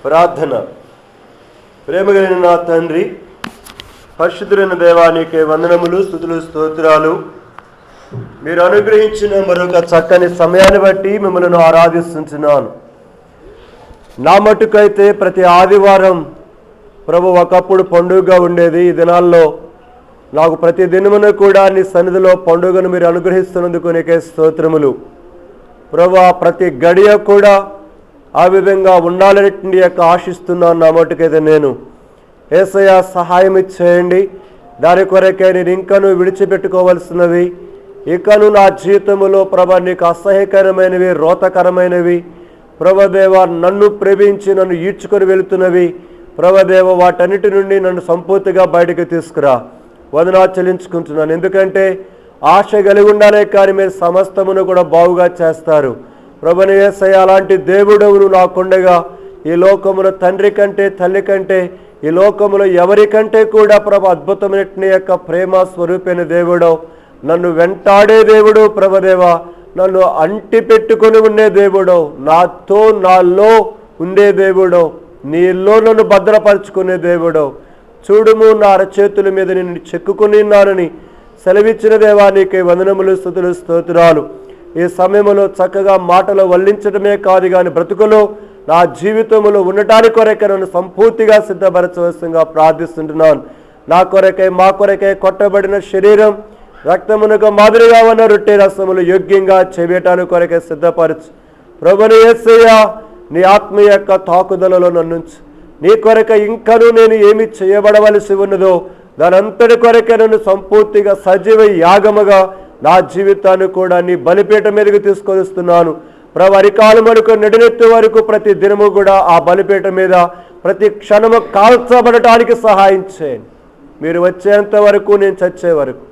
ప్రార్థన. ప్రేమగలిగిన నా తండ్రి, పరిశుద్ధులైన దేవానికి వందనములు, స్తుతులు, స్తోత్రాలు. మీరు అనుగ్రహించిన మరొక చక్కని సమయాన్ని బట్టి మిమ్మల్ని ఆరాధిస్తున్నాను. నా మట్టుకైతే ప్రతి ఆదివారం ప్రభు ఒకప్పుడు పండుగగా ఉండేది. ఈ దినాల్లో నాకు ప్రతి దినమున కూడా నీ సన్నిధిలో పండుగను మీరు అనుగ్రహిస్తున్నందుకు నీకే స్తోత్రములు. ప్రభు ప్రతి గడియ కూడా ఆ విధంగా ఉండాలని ఆశిస్తున్నాను. నా మట్టుకైతే నేను యేసయ్య సహాయం చేయండి. దాని కొరకే నేను ఇంకను విడిచిపెట్టుకోవలసినవి, ఇకను నా జీవితంలో ప్రభా నీకు అసహ్యకరమైనవి, రోతకరమైనవి ప్రభదేవ నన్ను ప్రేమించి నన్ను ఈడ్చుకొని వెళుతున్నవి ప్రభదేవ, వాటన్నిటి నుండి నన్ను సంపూర్తిగా బయటకు తీసుకురా. వందనాలు చెల్లించుకుంటున్నాను. ఎందుకంటే ఆశ కలిగి ఉండాలే కానీ మీరు సమస్తమును కూడా బాగుగా చేస్తారు. ప్రభుని యేసయ్య అలాంటి దేవుడవును నాకుండగా ఈ లోకములో తండ్రి కంటే తల్లి కంటే ఈ లోకములో ఎవరికంటే కూడా ప్రభు అద్భుతమైన యొక్క ప్రేమ స్వరూపైన దేవుడు, నన్ను వెంటాడే దేవుడు ప్రభుదేవ, నన్ను అంటి పెట్టుకొని ఉండే దేవుడు, నాతో నాలో ఉండే దేవుడు, నీలో నన్ను భద్రపరుచుకునే దేవుడు. చూడుము నా అరచేతుల మీద నిన్ను చెక్కుకుని ఉన్నానని సెలవిచ్చిన దేవానికి వందనములు, స్తుతులు, స్తోత్రాలు. ఈ సమయంలో చక్కగా మాటలు వల్లించడమే కాదు కానీ బ్రతుకులో నా జీవితంలో ఉండటానికి కొరకే నన్ను సంపూర్తిగా సిద్ధపరచవలసిందిగా ప్రార్థిస్తుంటున్నాను. నా కొరకై మా కొరకై కొట్టబడిన శరీరం రక్తమునకు మాదిరిగా ఉన్న రొట్టె రసములు యోగ్యంగా చేయటానికి కొరకే సిద్ధపరచు. ప్రభుని యేసయ్య నీ ఆత్మ యొక్క తాకుదలలో నన్నుంచు. నీ కొరక ఇంకనూ నేను ఏమి చేయబడవలసి ఉన్నదో దానంతటి కొరకే నన్ను సంపూర్తిగా సజీవ యాగముగా నా జీవితాన్ని కూడా నీ బలిపీఠం మీదకి తీసుకొస్తున్నాను. ప్రభు అరికాలం వరకు నడినెత్తి వరకు ప్రతి దినము కూడా ఆ బలిపీఠం మీద ప్రతి క్షణము కాల్చబడటానికి సహాయం చేయండి. మీరు వచ్చేంత వరకు, నేను చచ్చే వరకు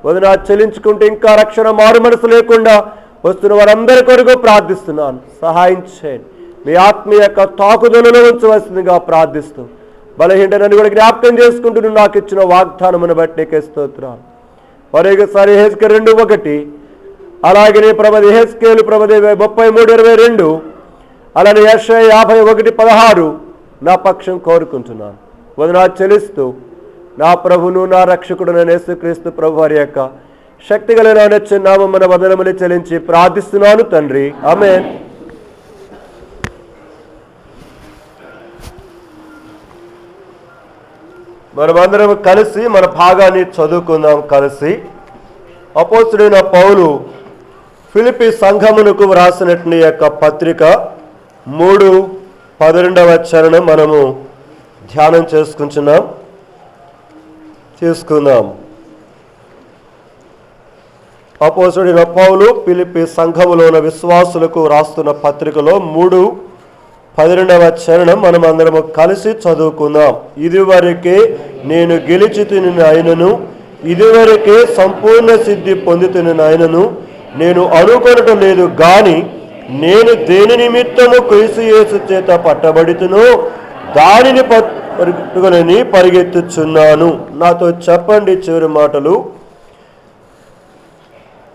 వదినా చెల్లించుకుంటే ఇంకా రక్షణ మారు మనసు లేకుండా వస్తున్న వారందరి కొరకు ప్రార్థిస్తున్నాను. సహాయం చేయండి. మీ ఆత్మీయ యొక్క తాకుదలలో ఉంచవలసిందిగా ప్రార్థిస్తూ బలహీనను కూడా జ్ఞాపకం చేసుకుంటూ నువ్వు నాకు ఇచ్చిన వాగ్దానమును బట్టి నీకే స్తోత్రాలు. మరొకసారి యెహెజ్కేలు 2:1, అలాగే ప్రభు యెహెజ్కేలు ప్రభు 33:22, అలానే యెషయా 51:16 నా పక్షం కోరుకుంటున్నాను. వదనా చెల్లిస్తూ నా ప్రభును నా రక్షకుడు యేసుక్రీస్తు ప్రభు వారి యొక్క శక్తి కలిగిన నామమున వందనములు చెల్లించి ప్రార్థిస్తున్నాను తండ్రి, ఆమేన్. మనమందరం కలిసి మన భాగాన్ని చదువుకుందాం. కలిసి అపోస్తలుడైన పౌలు ఫిలిప్పీ సంఘమునకు వ్రాసినటువంటి యొక్క పత్రిక 3:12 మనము ధ్యానం చేసుకుందాం. అపోస్తలుడైన పౌలు ఫిలిప్పీ సంఘములో ఉన్న విశ్వాసులకు రాస్తున్న పత్రికలో 3:12 మనం అందరము కలిసి చదువుకుందాం. ఇదివరకే నేను గెలిచి తిని ఆయనను, ఇదివరకే సంపూర్ణ సిద్ధి పొంది తిని ఆయనను నేను అనుకొనటం లేదు గాని నేను దేని నిమిత్తము క్రీస్తు యేసు చేత పట్టబడితునో దానిని పట్టుకొని పరిగెత్తుచున్నాను. నాతో చెప్పండి చివరి మాటలు.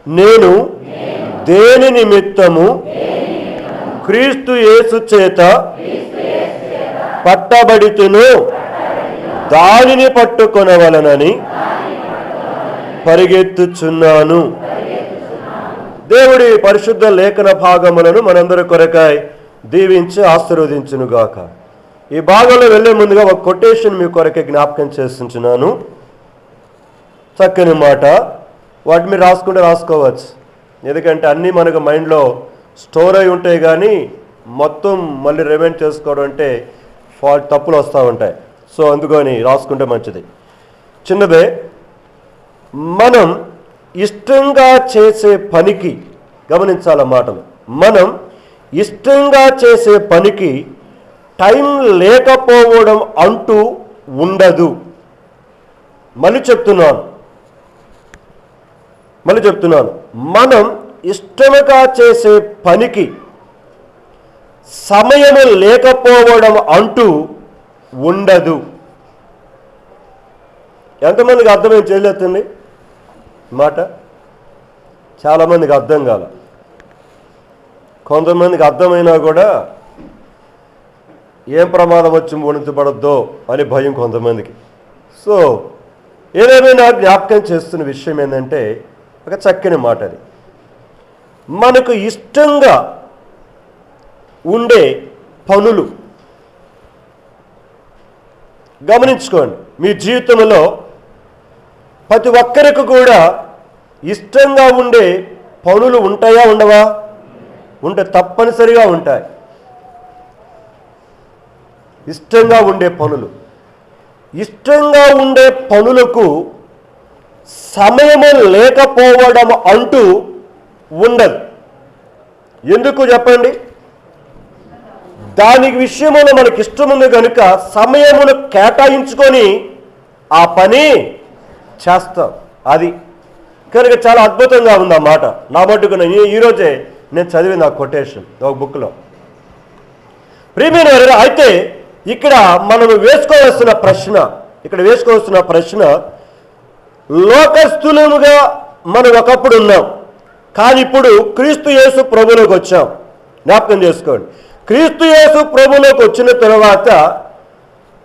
నేను దేని నిమిత్తము క్రీస్తు యేసు చేత పట్టబడితును దానిని పట్టుకొనవలనని పరిగెత్తుచున్నాను. దేవుడి పరిశుద్ధ లేఖన భాగములను మనందరి కొరకై దీవించి ఆశీర్వదించునుగాక. ఈ భాగంలో వెళ్ళే ముందుగా ఒక కొటేషన్ మీ కొరకే జ్ఞాపకం చేస్తున్నాను. చక్కని మాట, వాటి మీరు రాసుకోవచ్చు. ఎందుకంటే అన్నీ మనకు మైండ్లో స్టోర్ అయి ఉంటాయి కానీ మొత్తం మళ్ళీ రిమైండ్ చేసుకోవడం అంటే తప్పులు వస్తూ ఉంటాయి. సో అందుకని రాసుకుంటే మంచిది. చిన్నదే, మనం ఇష్టంగా చేసే పనికి, గమనించాల మాటలు, మనం ఇష్టంగా చేసే పనికి టైం లేకపోవడం అంటూ ఉండదు. మళ్ళీ చెప్తున్నాను, మనం ఇష్టముగా చేసే పనికి సమయము లేకపోవడం అంటూ ఉండదు. ఎంతమందికి అర్థమేం చేయలేదండి మాట? చాలామందికి అర్థం కాల. కొంతమందికి అర్థమైనా కూడా ఏం ప్రమాదం వచ్చి మునించబడద్దో అని భయం కొంతమందికి. సో ఏదేమైనా జ్ఞాపకం చేస్తున్న విషయం ఏంటంటే ఒక చక్కని మాట. అది మనకు ఇష్టంగా ఉండే పనులు గమనించుకోండి. మీ జీవితంలో ప్రతి ఒక్కరికి కూడా ఇష్టంగా ఉండే పనులు ఉంటాయా ఉండవా? ఉంటాయి, తప్పనిసరిగా ఉంటాయి. ఇష్టంగా ఉండే పనులు, ఇష్టంగా ఉండే పనులకు సమయము లేకపోవడం అంటూ ఉండదు. ఎందుకు చెప్పండి? దాని విషయంలో మనకి ఇష్టం ఉంది కనుక సమయమును కేటాయించుకొని ఆ పని చేస్తాం. అది కనుక చాలా అద్భుతంగా ఉంది ఆ మాట. నా మటుకు ఈరోజే నేను చదివిన ఆ కొటేషన్ ఒక బుక్లో. ప్రియమైన వారు, అయితే ఇక్కడ మనం వేసుకోవాల్సిన ప్రశ్న, లోకస్తులముగా మనం ఒకప్పుడు ఉన్నాం, కానీ ఇప్పుడు క్రీస్తు యేసు ప్రభువులోకి వచ్చాం. జ్ఞాపకం చేసుకోండి. క్రీస్తు యేసు ప్రభువులోకి వచ్చిన తర్వాత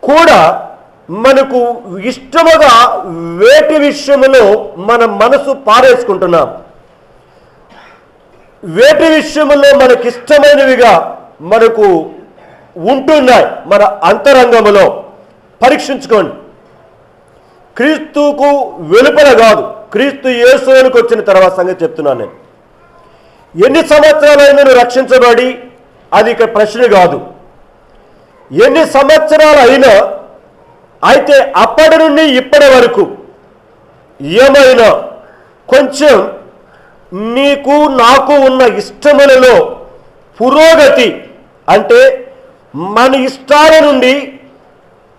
కూడా మనకు ఇష్టముగా వేటి విషయంలో మన మనసు పారేసుకుంటున్నాం, వేటి విషయంలో మనకిష్టమైనవిగా మనకు ఉంటున్నాయి మన అంతరంగంలో. పరీక్షించుకోండి. క్రీస్తుకు వెలుపల కాదు, క్రీస్తు యేసులోకి వచ్చిన తర్వాత సంగతి చెప్తున్నాను నేను. ఎన్ని సంవత్సరాలైనా నువ్వు రక్షించబడి, అది ఇక ప్రశ్న కాదు. ఎన్ని సంవత్సరాలు అయినా, అయితే అప్పటి నుండి ఇప్పటి వరకు ఏమైనా కొంచెం నీకు నాకు ఉన్న ఇష్టములలో పురోగతి, అంటే మన ఇష్టాల నుండి,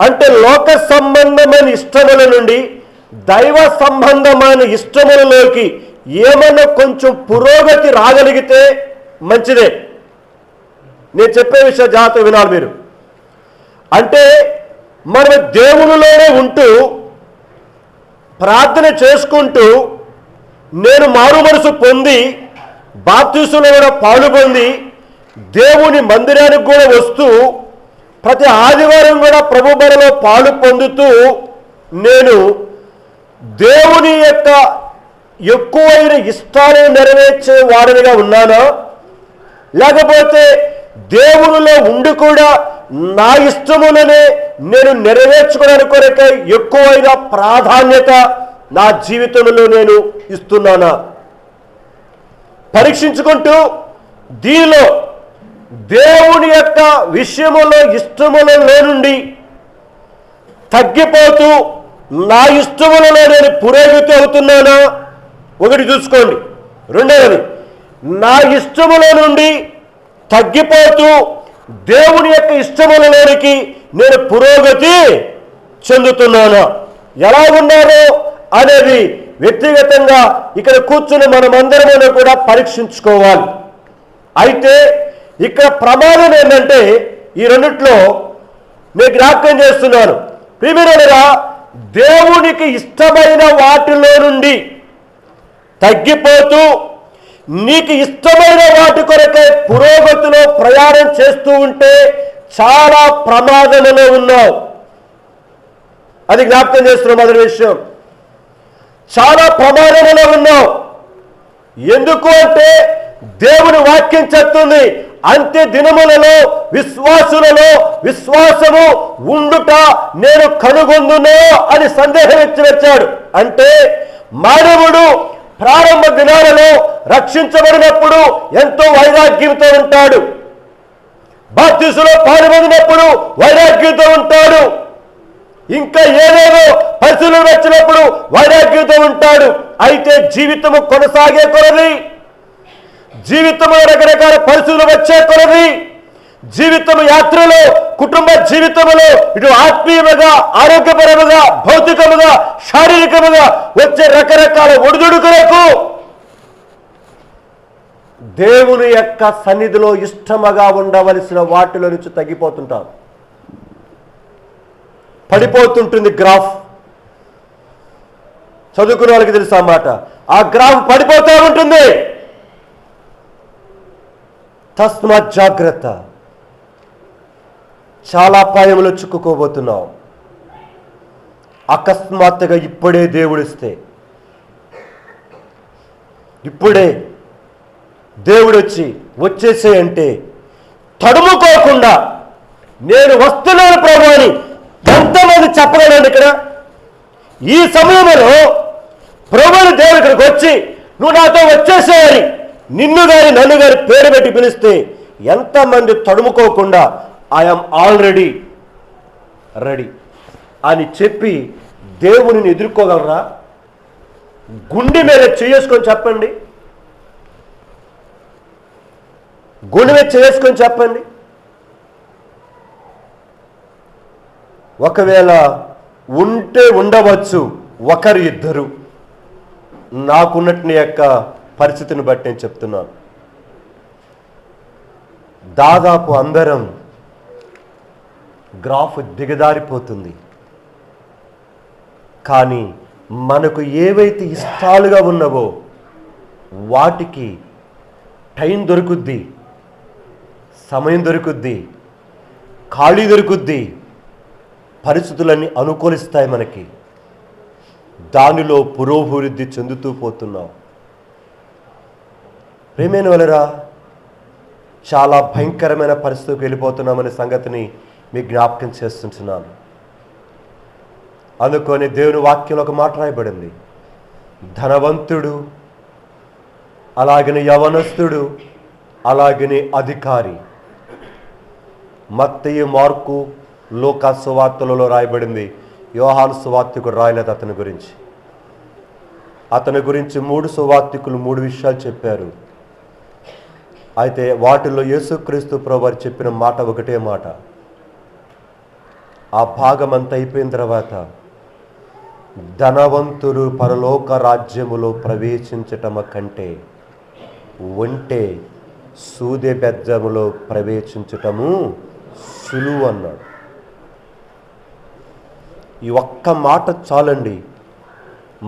అంటే లోక సంబంధమైన ఇష్టముల నుండి దైవ సంబంధమైన ఇష్టములలోకి ఏమన్నా కొంచెం పురోగతి రాగలిగితే మంచిదే. నేను చెప్పే విషయం జాగ్రత్తగా వినాలి మీరు. అంటే మనం దేవునిలోనే ఉంటూ ప్రార్థన చేసుకుంటూ, నేను మారు మనసు పొంది బాప్తిసంలో కూడా పాలు పొంది దేవుని మందిరానికి కూడా వస్తూ ప్రతి ఆదివారం కూడా ప్రభు బలలో పాలు పొందుతూ నేను దేవుని యొక్క ఎక్కువైన ఇష్టాలను నెరవేర్చే వాడినిగా ఉన్నానా, లేకపోతే దేవునిలో ఉండి కూడా నా ఇష్టములనే నేను నెరవేర్చుకోవడానికి కొరకై ఎక్కువైన ప్రాధాన్యత నా జీవితంలో నేను ఇస్తున్నానా? పరీక్షించుకుంటూ దీనిలో దేవుని యొక్క విషయములో ఇష్టములలో నుండి తగ్గిపోతూ నా ఇష్టములలో నేను పురోగతి అవుతున్నానా? ఒకటి చూసుకోండి. రెండవది, నా ఇష్టముల నుండి తగ్గిపోతూ దేవుని యొక్క ఇష్టములలోనికి నేను పురోగతి చెందుతున్నానా? ఎలా ఉన్నారో అనేది వ్యక్తిగతంగా ఇక్కడ కూర్చుని మనమందరమైనా కూడా పరీక్షించుకోవాలి. అయితే ఇక్కడ ప్రమాదం ఏంటంటే ఈ రెండిట్లో నేను జ్ఞాపకం చేస్తున్నాను. ప్రియమైనరా, దేవునికి ఇష్టమైన వాటిలో నుండి తగ్గిపోతూ నీకు ఇష్టమైన వాటి కొరకై పురోగతిలో ప్రయాణం చేస్తూ ఉంటే చాలా ప్రమాదంలో ఉన్నావు. అది జ్ఞాపకం చేస్తున్న మొదటి విషయం. చాలా ప్రమాదంలో ఉన్నావు. ఎందుకు అంటే దేవుని వాక్యం చెప్తుంది, అంత్య దినములలో విశ్వాసులలో విశ్వాసము ఉండుట నేను కనుగొందునో అని సందేహం వచ్చాడు. అంటే మానవుడు ప్రారంభ దినాలలో రక్షించబడినప్పుడు ఎంతో వైరాగ్యంతో ఉంటాడు, బాప్తిసంలో పాల్గొన్నప్పుడు వైరాగ్యంతో ఉంటాడు, ఇంకా ఏదేదో పరిస్థితులు వచ్చినప్పుడు వైరాగ్యంతో ఉంటాడు. అయితే జీవితము కొనసాగే కొలది, జీవితంలో రకరకాల పరిస్థితులు వచ్చే కొలది, జీవితం యాత్రలో కుటుంబ జీవితంలో ఇటు ఆత్మీయముగా, ఆరోగ్యపరముగా, భౌతికముగా, శారీరకముగా వచ్చే రకరకాల ఒడిదుడుకులకు దేవుని యొక్క సన్నిధిలో ఇష్టముగా ఉండవలసిన వాటిలో నుంచి తగ్గిపోతుంటాం. పడిపోతుంటుంది గ్రాఫ్. చదువుకున్న వాళ్ళకి తెలుసు ఆ మాట. ఆ గ్రాఫ్ పడిపోతూ ఉంటుంది. తస్మాత్ జాగ్రత్త. చాలా అపాయంలో చిక్కుకోబోతున్నావు. అకస్మాత్తుగా ఇప్పుడే దేవుడిస్తే, ఇప్పుడే దేవుడు వచ్చేసేయంటే తడుముకోకుండా నేను వస్తున్నాను ప్రభు అని ఎంతమంది చెప్పగలండి? ఇక్కడ ఈ సమయంలో ప్రభువుని దేవుడు ఇక్కడికి వచ్చి నువ్వు నాతో వచ్చేసేయని నిన్ను గారి నన్ను గారి పేరు పెట్టి పిలిస్తే ఎంతమంది తడుముకోకుండా ఐఎమ్ ఆల్రెడీ రెడీ అని చెప్పి దేవుని ఎదుర్కోగలరా? గుండె మీద చేసుకొని చెప్పండి, గుండె మీద చేసుకొని చెప్పండి. ఒకవేళ ఉంటే ఉండవచ్చు ఒకరు ఇద్దరు, నాకున్నట్టు నీ యొక్క పరిస్థితిని బట్టి నేను చెప్తున్నాను. దాదాపు అందరం గ్రాఫ్ దిగదారిపోతుంది. కానీ మనకు ఏవైతే ఇష్టాలుగా ఉన్నవో వాటికి టైం దొరుకుద్ది, సమయం దొరుకుద్ది, ఖాళీ దొరుకుద్ది, పరిస్థితులన్నీ అనుకూలిస్తాయి మనకి. దానిలో పురోభివృద్ధి చెందుతూ పోతున్నాం. ప్రేమైన వాళ్ళరా, చాలా భయంకరమైన పరిస్థితికి వెళ్ళిపోతున్నామనే సంగతిని మీకు జ్ఞాపకం చేస్తుంటున్నాను. అందుకని దేవుని వాక్యంలో ఒక మాట రాయబడింది, ధనవంతుడు, అలాగనే యవనస్తుడు, అలాగనే అధికారి. మత్తయి, మార్కు, లూకా సువార్తలలో రాయబడింది. యోహాను సువార్తికుడు రాయలేదు అతని గురించి. అతని గురించి 3 సువార్తికులు 3 విషయాలు చెప్పారు. అయితే వాటిల్లో యేసుక్రీస్తు ప్రభువారు చెప్పిన మాట ఒకటే మాట. ఆ భాగం అంతా అయిపోయిన తర్వాత, ధనవంతుడు పరలోక రాజ్యములో ప్రవేశించటం కంటే ఒంటే సూదె బెజ్జములో ప్రవేశించటము సులువు అన్నాడు. ఈ ఒక్క మాట చాలండి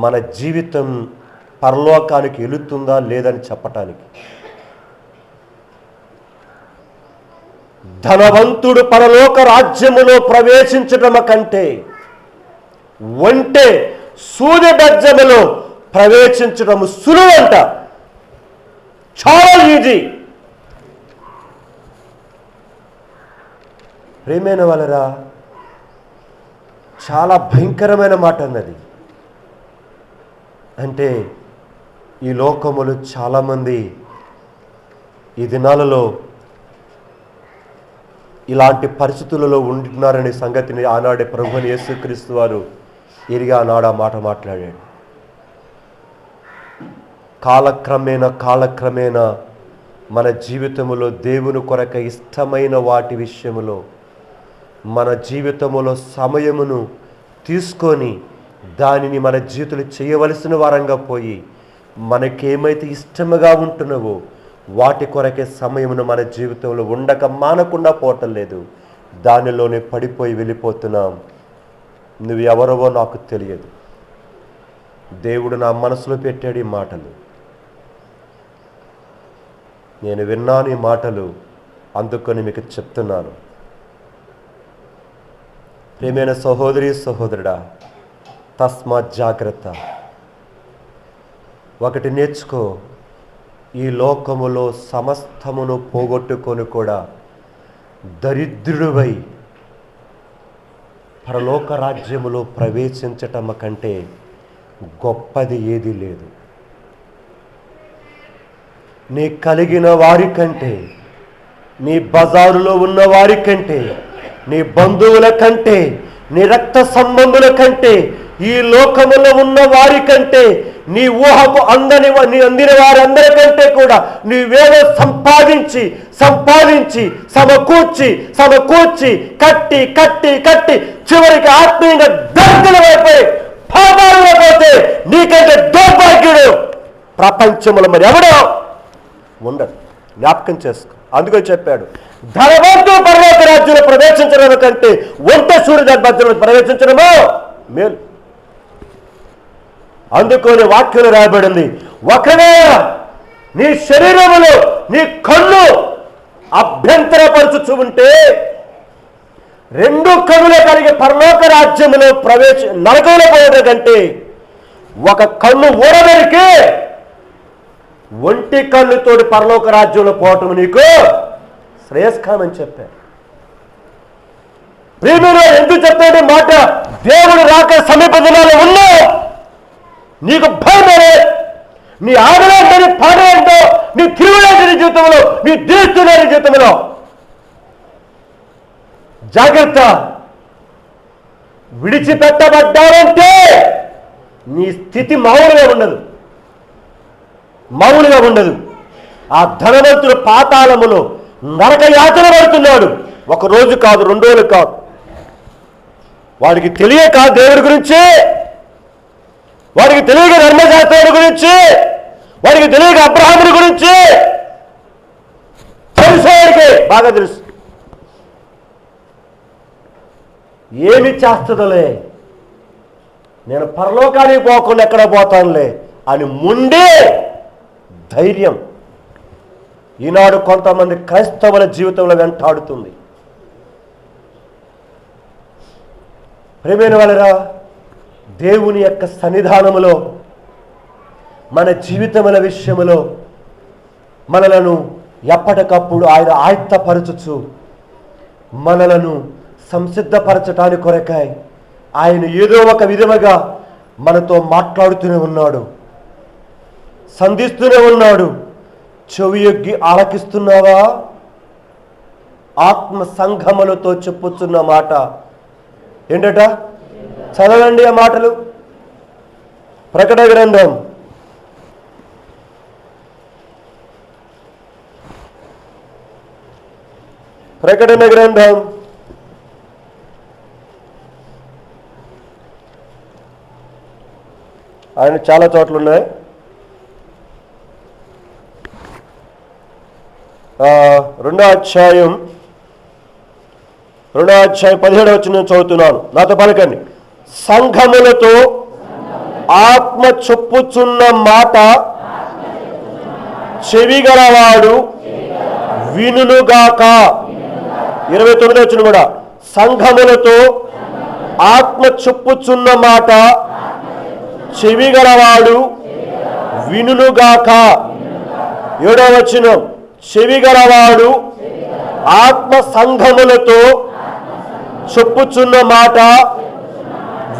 మన జీవితం పరలోకానికి వెళుతుందా లేదని చెప్పటానికి. ధనవంతుడు పరలోక రాజ్యములో ప్రవేశించటం కంటే ఒంటే సూర్య బెజ్జములో ప్రవేశించటము సులువంట. చాలా ఈజీ. ప్రేమైన వాళ్ళరా, చాలా భయంకరమైన మాట అన్నది. అంటే ఈ లోకములు చాలామంది ఈ దినాలలో ఇలాంటి పరిస్థితులలో ఉంటున్నారనే సంగతిని ఆనాడే ప్రభువుని యేసుక్రీస్తు వారు ఎరిగి ఆనాడు ఆ మాట మాట్లాడాడు. కాలక్రమేణా మన జీవితంలో దేవుని కొరక ఇష్టమైన వాటి విషయములో మన జీవితంలో సమయమును తీసుకొని దానిని మన జీవితంలో చేయవలసిన వారంగా పోయి మనకేమైతే ఇష్టముగా ఉంటున్నావో వాటి కొరకే సమయమును మన జీవితంలో ఉండక మానకుండా పోవటం లేదు. దానిలోనే పడిపోయి వెళ్ళిపోతున్నాం. నువ్వు ఎవరవో నాకు తెలియదు. దేవుడు నా మనసులో పెట్టాడు ఈ మాటలు. నేను విన్నాను ఈ మాటలు, అందుకని మీకు చెప్తున్నాను. ప్రియమైన సహోదరి సహోదరుడా, తస్మాత్ జాగ్రత్త. ఒకటి నేర్చుకో, ఈ లోకములో సమస్తమును పోగొట్టుకొని కూడా దరిద్రుడివై పరలోక రాజ్యములో ప్రవేశించటం కంటే గొప్పది ఏదీ లేదు. నీ కలిగిన వారి కంటే, నీ బజారులో ఉన్న వారి కంటే, నీ బంధువుల కంటే, నీ రక్త సంబంధుల కంటే, ఈ లోకములో ఉన్న వారి కంటే, నీ ఊహకు అందిన వారందరికంటే కూడా నీవేదో సంపాదించి సమకూర్చి కట్టి చివరికి ఆత్మీయంగా దర్శనమైపోయి పాపాలలో పోతే నీకంటే దౌర్భాగ్యుడు ప్రపంచంలో మరి ఎవడో ఉండడు. జ్ఞాపకం చేసుకో. అందుకని చెప్పాడు, ధనవంతుడు పరలోక రాజ్యంలో ప్రవేశించడం కంటే ఒంట సూర్యుడి మధ్యలో ప్రవేశించడమో మేలు. అందుకొని వాక్యంలో రాయబడింది, ఒకవేళ నీ శరీరములో నీ కన్ను అభ్యంతరపరుచుచు ఉంటే రెండు కన్నులు కలిగి పరలోక రాజ్యములో నరకంలో పోవడం కంటే ఒక కన్ను ఊడబెరికి ఒంటి కన్నుతోటి పరలోక రాజ్యంలో పోవటం నీకు శ్రేయస్కరమని చెప్పారు. ప్రియమైన ఎందుకు చెప్తాడు మాట? దేవుడు రాక సమీప దినాలు ఉన్నా నీకు భయమే, నీ ఆడలేంటో, నీ పాడలేంటో, నీ తిరుగులేని జీవితంలో, నీ దీస్తులేని జీవితంలో జాగ్రత్త. విడిచిపెట్టబడ్డావంటే నీ స్థితి మామూలుగా ఉండదు. ఆ ధనవంతుడు పాతాళములో నరక యాతన పడుతున్నాడు. ఒక రోజు కాదు, 2 రోజులు కాదు. వాడికి తెలియక దేవుడి గురించి, వాడికి తెలియక ధర్మశాస్త్రుడి గురించి, వాడికి తెలియక అబ్రహాముడి గురించి తెలిసేవాడికి బాగా తెలుసు. ఏమి చేస్తుందోలే, నేను పరలోకానికి పోకుండా ఎక్కడ పోతానులే అని ముందే ధైర్యం ఈనాడు కొంతమంది క్రైస్తవుల జీవితంలో వెంటాడుతుంది. ప్రియమైన వాళ్ళరా, దేవుని యొక్క సన్నిధానములో మన జీవితముల విషయములో మనలను ఎప్పటికప్పుడు ఆయన ఆయత్తపరచుచు మనలను సంసిద్ధపరచటానికి కొరకాయ ఆయన ఏదో ఒక విధముగా మనతో మాట్లాడుతూనే ఉన్నాడు, సంధిస్తూనే ఉన్నాడు. చెవి యొగ్గి ఆలకిస్తున్నావా? ఆత్మ సంఘములతో చెప్పుచున్న మాట ఏంటట? చదవండి ఆ మాటలు. ప్రకటన గ్రంథం 8 ఆయన చాలా చోట్ల ఉన్నాయి. 2వ అధ్యాయం 17వ వచనం చదువుతున్నాను, నాతో పలకండి. సంఘములతో ఆత్మ చెప్పుచున్న మాట చెవిగలవాడు వినుగాక. 29వ వచనం కూడా, సంఘములతో ఆత్మ చెప్పుచున్న మాట చెవిగలవాడు వినుగాక. 7వ వచనం, చెవిగలవాడు ఆత్మ సంఘములతో చెప్పుచున్న మాట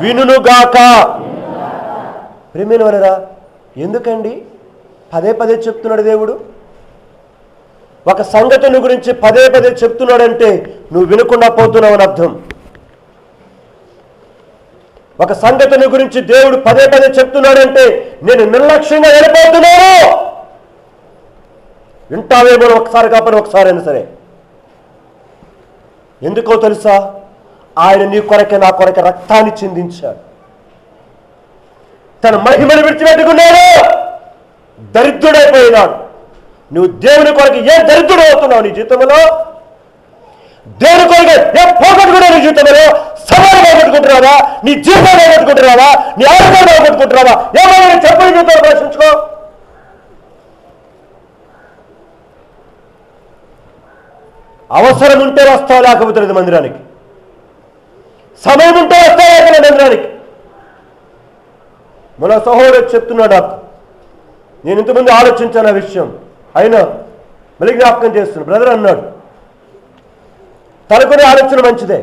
వినుగాక. ప్రియమైన వారరా, ఎందుకండి పదే చెప్తున్నాడు దేవుడు? ఒక సంగతిని గురించి పదే చెప్తున్నాడంటే నువ్వు వినకుండా పోతున్నావు అని అర్థం. ఒక సంగతిని గురించి దేవుడు పదే చెప్తున్నాడంటే నేను నిర్లక్ష్యంగా వెళ్ళిపోతున్నాను. వింటావేమో ఒకసారి కాకపోతే ఒకసారి అయినా సరే. ఎందుకో తెలుసా? ఆయన నీ కొరకే నా కొరకే రక్తాన్ని చిందించాడు. తన మహిమను విడిచిపెట్టుకున్నాడు, దరిద్రుడైపోయినాడు. నువ్వు దేవుని కొరకు ఏ దరిద్రుడు అవుతున్నావు నీ జీవితంలో? దేవుని కొరకు ఏ పోగొట్టుకున్నావు నీ జీవితంలో? సమానం పోగొట్టుకుంటున్నావా? నీ జీవితాన్ని పోగొట్టుకుంటున్నావా? నీ ఆరోగ్యాన్ని పోగొట్టుకుంటున్నావా? ఏమైనా చెప్పని జీవితంలో ప్రశ్నించుకో. అవసరం ఉంటే వస్తావు, లేకపోతే లేదు మందిరానికి. సమయం ఉంటే వస్తావు, లేకపోతే మందిరానికి. మన సహోదరుడు చెప్తున్నాడు నాకు, నేను ఇంతమంది ఆలోచించాను ఆ విషయం, అయినా మళ్ళీ జ్ఞాపకం చేస్తున్నాను. బ్రదర్ అన్నాడు, తనకునే ఆలోచన మంచిదే,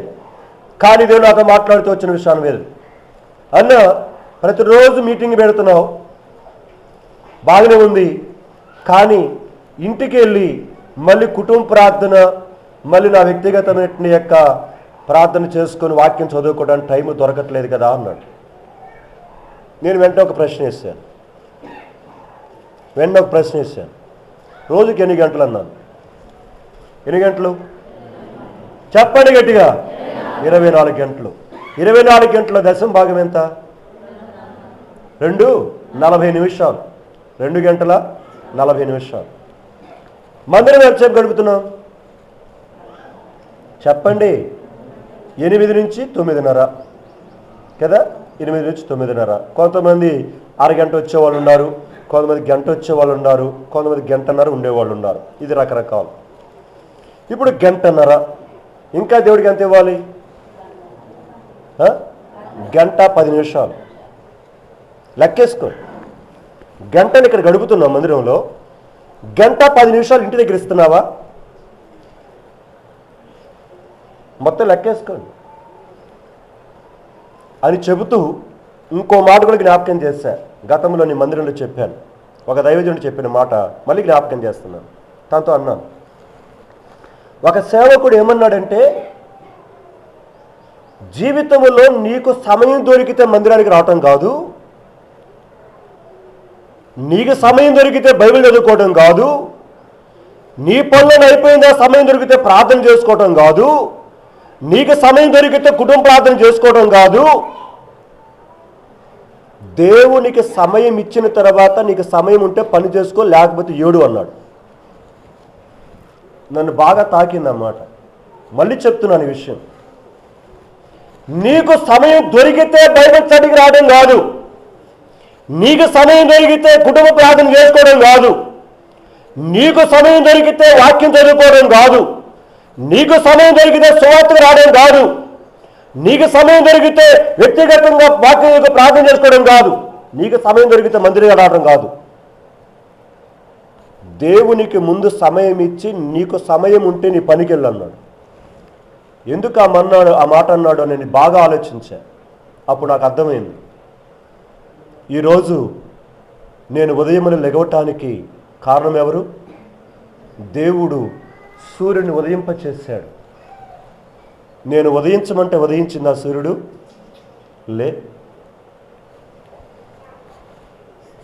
కానీ దేవుడు నాతో మాట్లాడుతూ వచ్చిన విషయాన్ని వేరు. అన్న, ప్రతిరోజు మీటింగ్ పెడుతున్నావు, బాగానే ఉంది, కానీ ఇంటికి వెళ్ళి మళ్ళీ కుటుంబ ప్రార్థన, మళ్ళీ నా వ్యక్తిగతమైన యొక్క ప్రార్థన చేసుకొని వాక్యం చదువుకోవడానికి టైం దొరకట్లేదు కదా అన్నాడు. నేను వెంటనే ఒక ప్రశ్న వేశాను. రోజుకి ఎన్ని గంటలు అన్నాను? ఎన్ని గంటలు చెప్పండి గట్టిగా? 24 గంటలు. 24 గంటల దశం భాగం ఎంత? 2:40 నిమిషాలు. 2 గంటల 40 నిమిషాలు. మందిరం ఎంతసేపు గడుపుతున్నాం చెప్పండి? 8 నుంచి 9:30 కదా? 8 నుంచి 9:30. కొంతమంది అరగంట వచ్చేవాళ్ళు ఉన్నారు, కొంతమంది గంట వచ్చేవాళ్ళు ఉన్నారు, కొంతమంది 1:30 ఉండేవాళ్ళు ఉన్నారు. ఇది రకరకాలు. ఇప్పుడు 1:30 ఇంకా దేవుడికి ఎంత ఇవ్వాలి? గంట 10 నిమిషాలు లెక్కేసుకో. గంటలు ఇక్కడ గడుపుతున్నాం మందిరంలో, గంట 10 నిమిషాలు ఇంటి దగ్గర ఇస్తున్నావా? మొత్తం లెక్కేసుకోండి అని చెబుతూ ఇంకో మాట కూడా జ్ఞాపకం చేశా. గతంలో నేను మందిరంలో చెప్పాను, ఒక దైవజనుడు చెప్పిన మాట మళ్ళీ జ్ఞాపకం చేస్తున్నాను. తనతో అన్నాను, ఒక సేవకుడు ఏమన్నాడంటే, జీవితంలో నీకు సమయం దొరికితే మందిరానికి రావటం కాదు, నీకు సమయం దొరికితే బైబిల్ చదువుకోవటం కాదు, నీ పనులను అయిపోయిందా సమయం దొరికితే ప్రార్థన చేసుకోవటం కాదు, నీకు సమయం దొరికితే కుటుంబ ప్రార్థన చేసుకోవటం కాదు, దేవునికి సమయం ఇచ్చిన తర్వాత నీకు సమయం ఉంటే పని చేసుకో, లేకపోతే ఏడు అన్నాడు. నన్ను బాగా తాకిందన్నమాట. మళ్ళీ చెప్తున్నాను ఈ విషయం. నీకు సమయం దొరికితే బైబిల్ స్టడీకి రావడం కాదు, నీకు సమయం దొరికితే కుటుంబ ప్రార్థన చేసుకోవడం కాదు, నీకు సమయం దొరికితే వాక్యం చదువుకోవడం కాదు, నీకు సమయం దొరికితే సువార్తకు రావడం కాదు, నీకు సమయం దొరికితే వ్యక్తిగతంగా వాక్యం యొక్క ప్రార్థన చేసుకోవడం కాదు, నీకు సమయం దొరికితే మందిరంగా రావడం కాదు. దేవునికి ముందు సమయం ఇచ్చి నీకు సమయం ఉంటే నీ పనికి వెళ్ళు అన్నాడు. ఎందుకు ఆ మాట అన్నాడో నేను బాగా ఆలోచించా. అప్పుడు నాకు అర్థమైంది, ఈరోజు నేను ఉదయమున లెగవటానికి కారణం ఎవరు? దేవుడు సూర్యుని ఉదయింపచేశాడు. నేను ఉదయించమంటే ఉదయించింది ఆ సూర్యుడు? లే.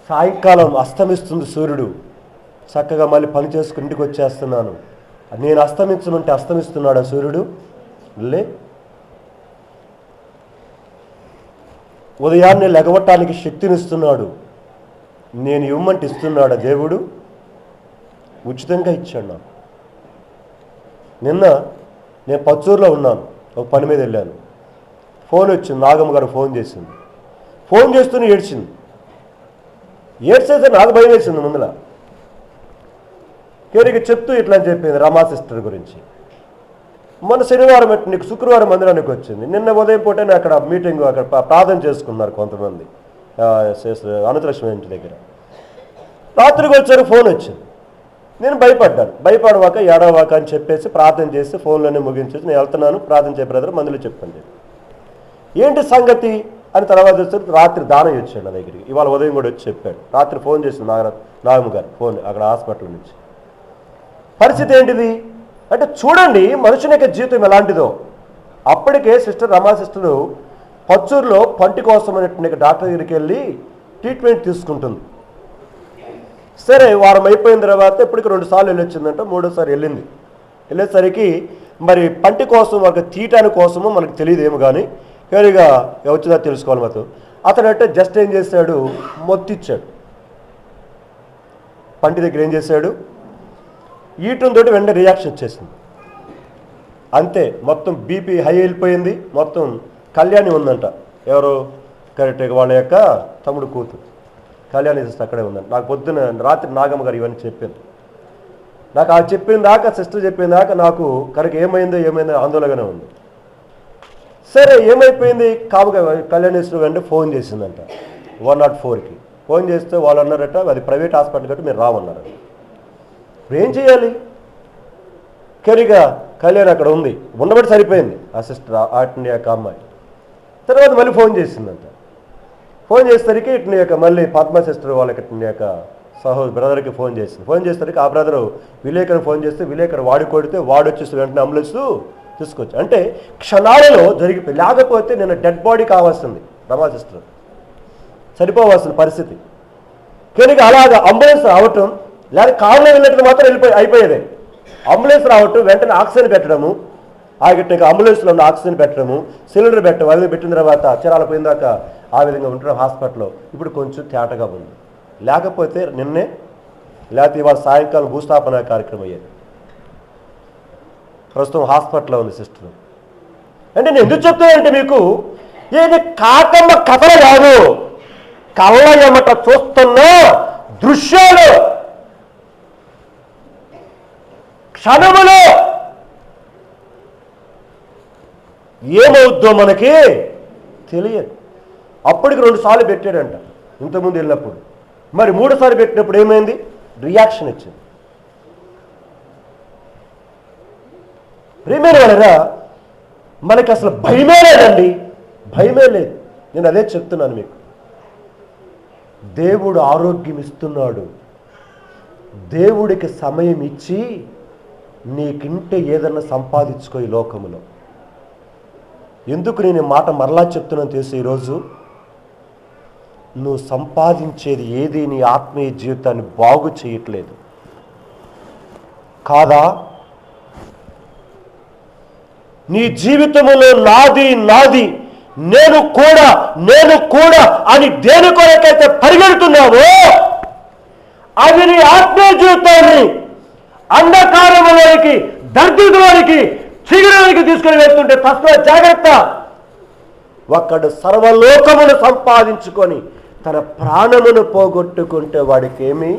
సాయంకాలం అస్తమిస్తుంది సూర్యుడు, చక్కగా మళ్ళీ పని చేసుకుని ఇంటికి వచ్చేస్తున్నాను. నేను అస్తమించమంటే అస్తమిస్తున్నాడు ఆ సూర్యుడు? లే. ఉదయాన్నే లెగవటానికి శక్తినిస్తున్నాడు, నేను ఇవ్వమంటే ఇస్తున్నాడు దేవుడు? ఉచితంగా ఇచ్చాడు నాకు. నిన్న నేను పచ్చూరులో ఉన్నాను, ఒక పని మీద వెళ్ళాను. ఫోన్ వచ్చింది, నాగమ్మ గారు ఫోన్ చేసింది. ఫోన్ చేస్తూనే ఏడ్చింది. ఏడ్చేస్తే నాకు భయం వేసింది. ముందుల కేరికి చెప్తూ ఇట్లా అని చెప్పింది రమా సిస్టర్ గురించి. మొన్న శనివారం నీకు శుక్రవారం మందిరానికి వచ్చింది. నిన్న ఉదయం పూటనే అక్కడ మీటింగ్, అక్కడ ప్రార్థన చేసుకున్నారు కొంతమంది అనంతలక్ష్మి ఇంటి దగ్గర. రాత్రికి వచ్చారు, ఫోన్ వచ్చింది. నేను భయపడవాక ఏడవాక అని చెప్పేసి ప్రార్థన చేసి ఫోన్లోనే ముగించేసి నేను వెళ్తున్నాను, ప్రార్థన చేయ బ్రదర్ మందులు చెప్పండి. ఏంటి సంగతి అని తర్వాత వచ్చేసరికి రాత్రి దానం వచ్చాడు నా దగ్గరికి. ఇవాళ ఉదయం కూడా వచ్చి చెప్పాడు. రాత్రి ఫోన్ చేసింది నాగమ్మ గారు ఫోన్ అక్కడ హాస్పిటల్ నుంచి. పరిస్థితి ఏంటిది అంటే చూడండి మనుషుని యొక్క జీవితం ఎలాంటిదో. అప్పటికే సిస్టర్ రమా సిస్టరు పచ్చూరులో పంటి కోసం అనేటువంటి డాక్టర్ దగ్గరికి వెళ్ళి ట్రీట్మెంట్ తీసుకుంటుంది. సరే వారం అయిపోయిన తర్వాత ఇప్పటికి 2 సార్లు వెళ్ళొచ్చిందంట, 3వసారి వెళ్ళింది. వెళ్ళేసరికి మరి పంటి కోసం ఒక తీయటాని కోసము మనకు తెలియదేమో కానీ వేరేగా వచ్చిందా తెలుసుకోవాలి మాతో. అతనంటే జస్ట్ ఏం చేశాడు, మొత్తిచ్చాడు. పంటి దగ్గర ఏం చేశాడు, ఈటంతో వెంటనే రియాక్షన్ వచ్చేసింది. అంతే, మొత్తం బీపీ హై వెళ్ళిపోయింది. మొత్తం కళ్యాణి ఉందంట, ఎవరు కరెక్ట్గా వాళ్ళ యొక్క తమ్ముడు కూతురు కళ్యాణి సిస్టర్ అక్కడే ఉందంట. నాకు పొద్దున రాత్రి నాగమ్మ గారు ఇవన్నీ చెప్పింది. నాకు ఆ చెప్పిన దాకా సిస్టర్ చెప్పిన దాకా నాకు కరెక్ట్ ఏమైందో ఆందోళనగానే ఉంది. సరే ఏమైపోయింది కావుగా కళ్యాణేశ్వరం వెంటనే ఫోన్ చేసిందంట 104కి. ఫోన్ చేస్తే వాళ్ళు అన్నారట అది ప్రైవేట్ హాస్పిటల్ కట్టి మీరు రామన్నారు. ఇప్పుడు ఏం చేయాలి? కెరిగా కళ్యాణ్ అక్కడ ఉంది, ఉండబట్టి సరిపోయింది ఆ సిస్టర్ అట్ని యొక్క అమ్మాయి. తర్వాత మళ్ళీ ఫోన్ చేసిందంట. ఫోన్ చేసేసరికి ఇట్ని యొక్క మళ్ళీ పద్మ సిస్టర్ వాళ్ళకి ఇట్ని యొక్క బ్రదర్కి ఫోన్ చేసింది. ఫోన్ చేసేసరికి ఆ బ్రదరు విలేకరు ఫోన్ చేస్తే విలేకరు వాడి కొడితే వాడు వచ్చేసి వెంటనే అంబులెన్స్ తీసుకొచ్చి అంటే క్షణాలలో జరిగిపోయి, లేకపోతే నేను డెడ్ బాడీ కావాల్సింది రమా సిస్టర్, సరిపోవాల్సిన పరిస్థితి. కానీ అలాగా అంబులెన్స్ రావటం లేదా కారులో వెళ్ళినట్టు మాత్రం అయిపోయేదే. అంబులెన్స్ రావటం వెంటనే ఆక్సిజన్ పెట్టడము, ఆగిట్టు అంబులెన్స్లో ఉన్న ఆక్సిజన్ పెట్టడము, సిలిండర్ పెట్టడం, అవి పెట్టిన తర్వాత చరాలు పోయిందాక ఆ విధంగా ఉంటున్నాం హాస్పిటల్లో. ఇప్పుడు కొంచెం తేటగా ఉంది. లేకపోతే నిన్నే లేకపోతే ఇవాళ సాయంకాలం భూస్థాపన కార్యక్రమం అయ్యేది. ప్రస్తుతం హాస్పిటల్లో ఉంది సిస్టర్. అంటే నేను ఎందుకు చెప్తానంటే మీకు ఇది కాకమ్మ కథలు కాదు, కళ్ళ ఎమ్మట చూస్తున్న దృశ్యాలు, క్షణములు ఏమవుద్దో మనకి తెలియదు. అప్పటికి 2 సార్లు పెట్టాడంట ఇంతకుముందు వెళ్ళినప్పుడు. మరి 3 సార్లు పెట్టినప్పుడు ఏమైంది? రియాక్షన్ వచ్చింది. ప్రియమైన వాళ్ళరా, మనకి అసలు భయమే లేదండి, భయమే లేదు. నేను అదే చెప్తున్నాను మీకు. దేవుడు ఆరోగ్యం ఇస్తున్నాడు. దేవుడికి సమయం ఇచ్చి నీకింటే ఏదన్నా సంపాదించుకో ఈ లోకములో. ఎందుకు నేను ఈ మాట మరలా చెప్తున్నాను తెలిసి, ఈరోజు నువ్వు సంపాదించేది ఏది నీ ఆత్మీయ జీవితాన్ని బాగు చేయట్లేదు కాదా? నీ జీవితంలో నాది నాది నేను కూడా అని దేని కొరకైతే పరిగెడుతున్నావో అది నీ ఆత్మీయ జీవితాన్ని అంధకారంలోనికి, దరిద్రంలోనికి, చీకటిలోనికి తీసుకుని వెళ్తుంటే తస్మ జాగ్రత్త. ఒకడు సర్వలోకమును సంపాదించుకొని తన ప్రాణమును పోగొట్టుకుంటే వాడికి ఏమి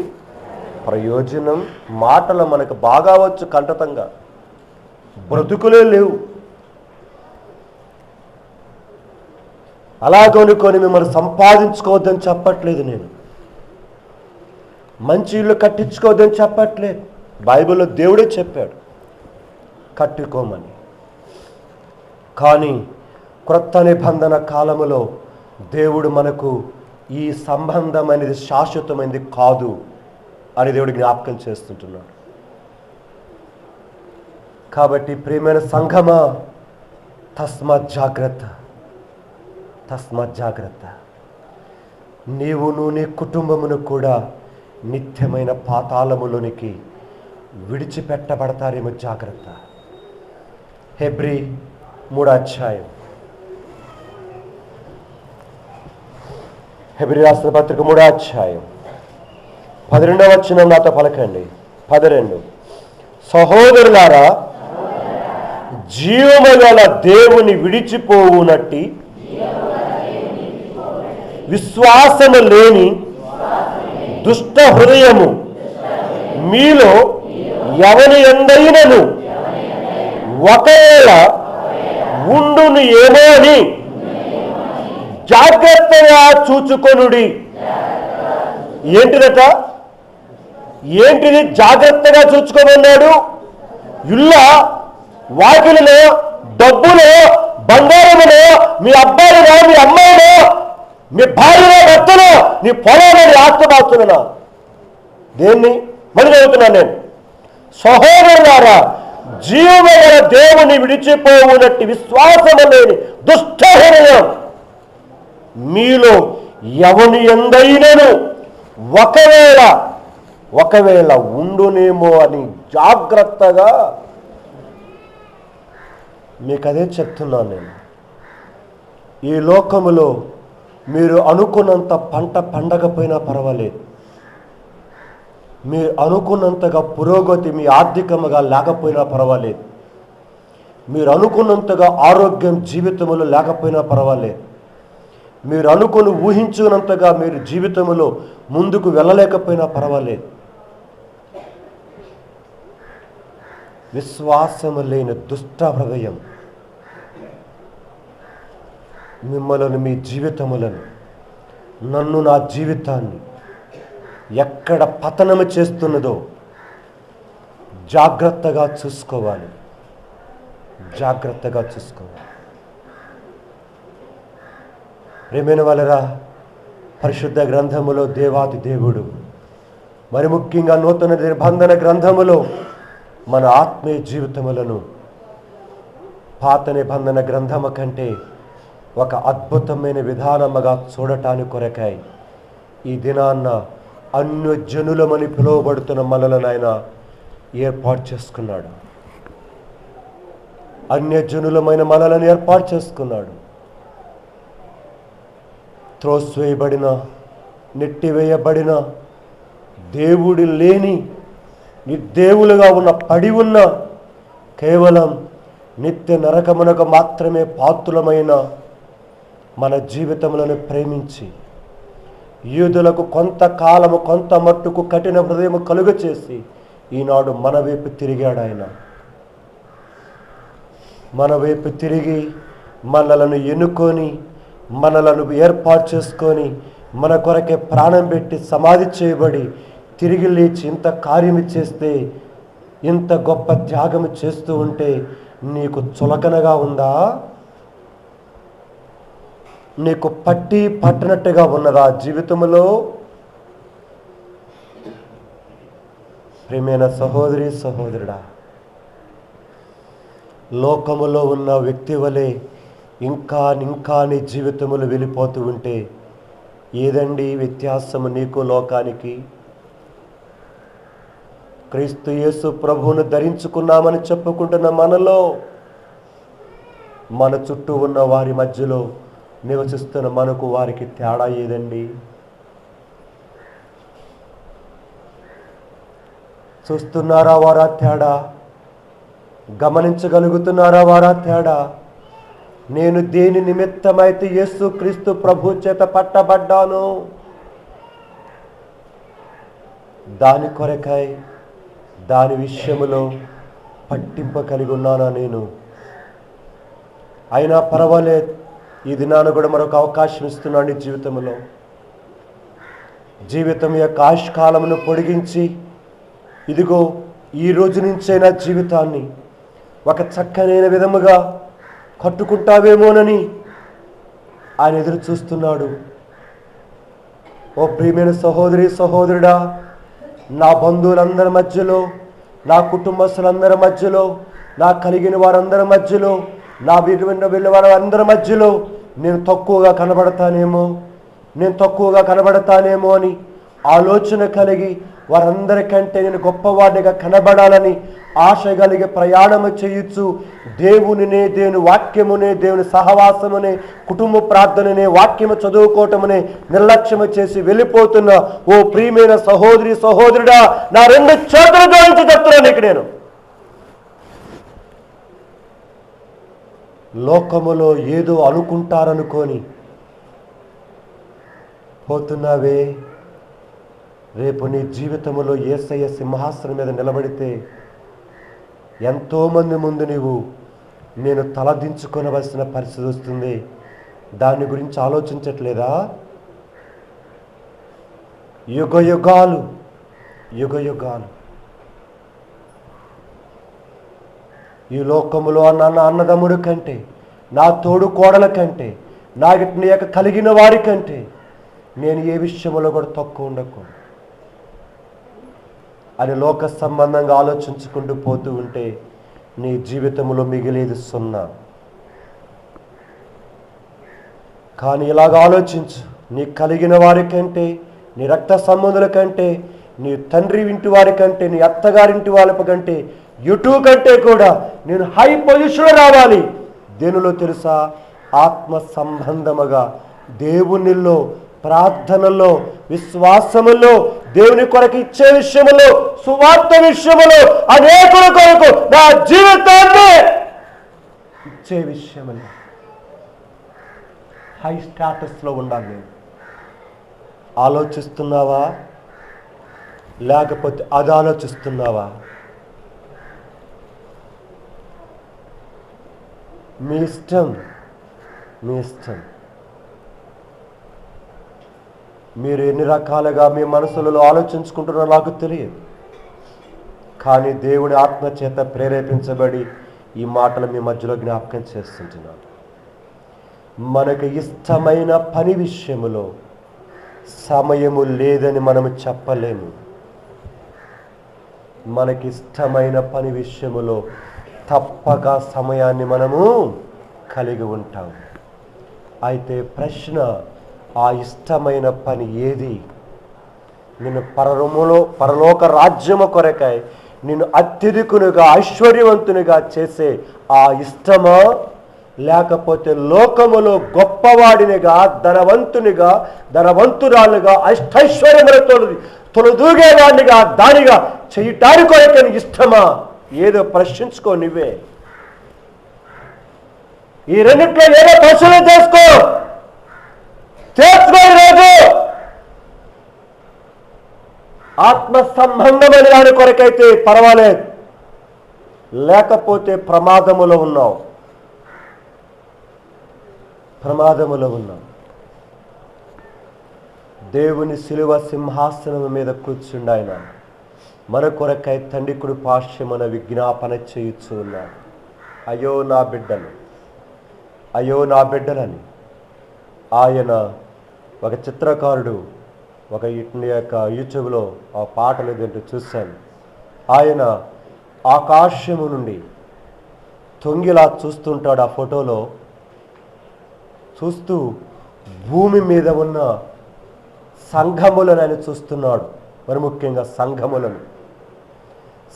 ప్రయోజనం? మాటలు మనకు బాగా వచ్చు కంఠతంగా, బ్రతుకులే లేవు. అలాగనుకొని మిమ్మల్ని సంపాదించుకోవద్దని చెప్పట్లేదు నేను, మంచి ఇల్లు కట్టించుకోవద్దని చెప్పట్లేదు. బైబిల్లో దేవుడే చెప్పాడు కట్టుకోమని. కానీ క్రొత్త నిబంధన కాలములో దేవుడు మనకు ఈ సంబంధం అనేది శాశ్వతమైనది కాదు అని దేవుడు జ్ఞాపకం చేస్తుంటున్నాడు. కాబట్టి ప్రియమైన సంఘమా, తస్మాత్ జాగ్రత్త, తస్మాత్ జాగ్రత్త. నీవును నీ కుటుంబమును కూడా నిత్యమైన పాతాళములోనికి విడిచిపెట్టబడతారేమో జాగ్రత్త. హెబ్రీ 3వ అధ్యాయం, హెబ్రీ రాసిన పత్రిక 3వ అధ్యాయం 12వ వచనం నాతో పలకండి. 12. సహోదరులారా, జీవము గల దేవుని విడిచిపోవునట్టి విశ్వాసము లేని దుష్ట హృదయము మీలో ఎవని యందైనను ఒకవేళ ఉండును ఏమో అని జాగ్రత్తగా చూచుకొనుడి. ఏంటిదట? ఏంటిది జాగ్రత్తగా చూచుకోమన్నాడు? ఇళ్ళ, వాకిలిలో, డబ్బులో, బంగారములో, మీ అబ్బాయిలో, మీ అమ్మాయిలో, మీ భార్యలో, భర్తలో, నీ పొలంలో, నీ ఆస్తిపాస్తున్నా దేన్ని మళ్ళీ చదువుతున్నాను నేను. సహోదరులారా, జీవమైన దేవుని విడిచిపోవునట్టి విశ్వాసము లేని దుష్ట హృదయం మీలో ఎవని యందైనను ఒకవేళ ఉండునేమో అని జాగ్రత్తగా. మీకు అదే చెప్తున్నాను నేను. ఈ లోకములో మీరు అనుకున్నంత పంట పండకపోయినా పర్వాలేదు, మీరు అనుకున్నంతగా పురోగతి మీ ఆర్థికంగా లేకపోయినా పర్వాలేదు, మీరు అనుకున్నంతగా ఆరోగ్యం జీవితంలో లేకపోయినా పర్వాలేదు, మీరు అనుకుని ఊహించినంతగా మీరు జీవితంలో ముందుకు వెళ్ళలేకపోయినా పర్వాలేదు, విశ్వాసము లేని దుష్ట హృదయం మిమ్మల్ని, మీ జీవితములను, నన్ను, నా జీవితాన్ని ఎక్కడ పతనము చేస్తున్నదో జాగ్రత్తగా చూసుకోవాలి, జాగ్రత్తగా చూసుకోవాలి. ప్రియమైన వాళ్ళరా, పరిశుద్ధ గ్రంథములో దేవాది దేవుడు, మరి ముఖ్యంగా నూతన నిబంధన గ్రంథములో మన ఆత్మీయ జీవితములను పాత నిబంధన గ్రంథము కంటే ఒక అద్భుతమైన విధానముగా చూడటానికి కొరకై ఈ దినాన్న అన్యజనులమని పిలువబడుతున్న మనలను ఆయన ఏర్పాటు చేసుకున్నాడు. అన్యజనులమైన మనలను ఏర్పాటు చేసుకున్నాడు. త్రోసివేయబడిన, నెట్టివేయబడిన, దేవుడు లేని, నిర్దేవులుగా పడి ఉన్న, కేవలం నిత్య నరకమునకు మాత్రమే పాత్రులమైన మన జీవితములను ప్రేమించి యూదులకు కొంతకాలము కొంత మట్టుకు కఠిన హృదయం కలుగ చేసి ఈనాడు మన వైపు తిరిగాడు. ఆయన మన వైపు తిరిగి మనలను ఎన్నుకొని మనలను ఏర్పాటు చేసుకొని మన కొరకే ప్రాణం పెట్టి సమాధి చేయబడి తిరిగి లేచి ఇంత కార్యము చేస్తే, ఇంత గొప్ప త్యాగము చేస్తూ ఉంటే నీకు చులకనగా ఉందా? నీకు పట్టి పట్టనట్టుగా ఉన్నదా జీవితంలో? ప్రియమైన సహోదరి సహోదరుడా, లోకములో ఉన్న వ్యక్తి వలె ఇంకా నీ జీవితములు వెళ్ళిపోతూ ఉంటే ఏదండి వ్యత్యాసము నీకు లోకానికి? క్రీస్తు యేసు ప్రభువును ధరించుకున్నామని చెప్పుకుంటున్న మనలో, మన చుట్టూ ఉన్న వారి మధ్యలో నివసిస్తున్న మనకు వారికి తేడా ఏదండి? చూస్తున్నారా వారా తేడా? గమనించగలుగుతున్నారా వారా తేడా? నేను దేని నిమిత్తమైతే యేసు క్రీస్తు ప్రభు చేత పట్టబడ్డాను, దాని కొరకై దాని విషయములో పట్టింప కలిగి ఉన్నానా నేను? అయినా పర్వాలేదు, ఈ దినాన కూడా మరొక అవకాశం ఇస్తున్నాను జీవితంలో. జీవితం యొక్క ఆయుష్కాలమును పొడిగించి, ఇదిగో ఈ రోజు నుంచైనా జీవితాన్ని ఒక చక్కనైన విధముగా కట్టుకుంటావేమోనని ఆయన ఎదురు చూస్తున్నాడు. ఓ ప్రియమైన సహోదరి సహోదరుడా, నా బంధువులందరి మధ్యలో, నా కుటుంబస్తులందరి మధ్యలో, నా కలిగిన వారందరి మధ్యలో, నా వెళ్ళిన వారందరి మధ్యలో నేను తక్కువగా కనబడతానేమో అని ఆలోచన కలిగి వారందరికంటే నేను గొప్పవాడిగా కనబడాలని ఆశ కలిగి ప్రయాణము చేయొచ్చు. దేవుని వాక్యమునే, దేవుని సహవాసమునే, కుటుంబ ప్రార్థననే, వాక్యము చదువుకోవటమునే నిర్లక్ష్యము చేసి వెళ్ళిపోతున్న ఓ ప్రియమైన సహోదరి సహోదరుడా, నా రెండు చేతుల గురించి చెప్తున్నాను నీకు. నేను లోకములో ఏదో అనుకుంటారనుకొని పోతున్నావే, రేపు నీ జీవితంలో యేసయ్య సింహాసనం మీద నిలబడితే ఎంతోమంది ముందు నేను తలదించుకొనవలసిన పరిస్థితి వస్తుంది. దాని గురించి ఆలోచించట్లేదా? యుగ యుగాలు ఈ లోకములో అన్నదమ్ముడి కంటే, నా తోడు కోడల కంటే, నీ యొక్క కలిగిన వారి కంటే నేను ఏ విషయంలో కూడా తక్కువ ఉండకూడదు అని లోక సంబంధంగా ఆలోచించుకుంటూ పోతూ ఉంటే నీ జీవితంలో మిగిలేది సున్నా. కానీ ఇలాగ ఆలోచించు, నీ కలిగిన వారి కంటే, నీ రక్త సంబంధుల కంటే, నీ తండ్రి ఇంటి వారి కంటే, నీ అత్తగారింటి వాళ్ళ కంటే, యూట్యూబ్ కంటే కూడా నేను హై పొజిషన్లో రావాలి. దేనిలో తెలుసా? ఆత్మ సంబంధముగా దేవునిలో, ప్రార్థనలో, విశ్వాసములో, దేవుని కొరకు ఇచ్చే విషయములో, సువార్త విషయములో, అనేకుల కొరకు నా జీవితాన్ని ఇచ్చే విషయములో హై స్టేటస్లో ఉండాలి. ఆలోచిస్తున్నావా? లేకపోతే అది ఆలోచిస్తున్నావా? మీ ఇష్టం. మీరు ఎన్ని రకాలుగా మీ మనసులలో ఆలోచించుకుంటున్నారో నాకు తెలియదు. కానీ దేవుడి ఆత్మ చేత ప్రేరేపించబడి ఈ మాటలు మీ మధ్యలో జ్ఞాపకం చేస్తుంటున్నాను. మనకు ఇష్టమైన పని విషయములో సమయము లేదని మనము చెప్పలేము. మనకిష్టమైన పని విషయములో తప్పక సమయాన్ని మనము కలిగి ఉంటాం. అయితే ప్రశ్న, ఆ ఇష్టమైన పని ఏది? నిన్ను పరలోక రాజ్యము కొరకై నిన్ను అత్యధికునిగా, ఐశ్వర్యవంతునిగా చేసే ఆ ఇష్టమా? లేకపోతే లోకములో గొప్పవాడినిగా, ధనవంతురాలుగా, అష్టైశ్వర్యములతో తొలదూగేవాడినిగా, దానిగా చేయటానికి కొరకే ఇష్టమా? ఏదో ప్రశ్నించుకో నువ్వే. ఈ రెండిట్లో ఏదో పరిశీలన చేసుకో. ఈరోజు ఆత్మ సంబంధమైన దాని కొరకైతే పర్వాలేదు, లేకపోతే ప్రమాదములో ఉన్నావు. ప్రమాదములో ఉన్నాం. దేవుని శిలువ సింహాసనం మీద కూర్చుండి ఆయన మన కొరకై తండ్రి కుడి పార్శ్వమున విజ్ఞాపన చేయుచు ఉన్నాడు. అయ్యో నా బిడ్డలు, అయ్యో నా బిడ్డలని. ఆయన ఒక చిత్రకారుడు ఒక యొక్క యూట్యూబ్లో ఆ పాటలు ఏంటో చూశాను. ఆయన ఆకాశము నుండి తొంగిలా చూస్తుంటాడు. ఆ ఫోటోలో చూస్తూ భూమి మీద ఉన్న సంఘములను ఆయన చూస్తున్నాడు. మరి ముఖ్యంగా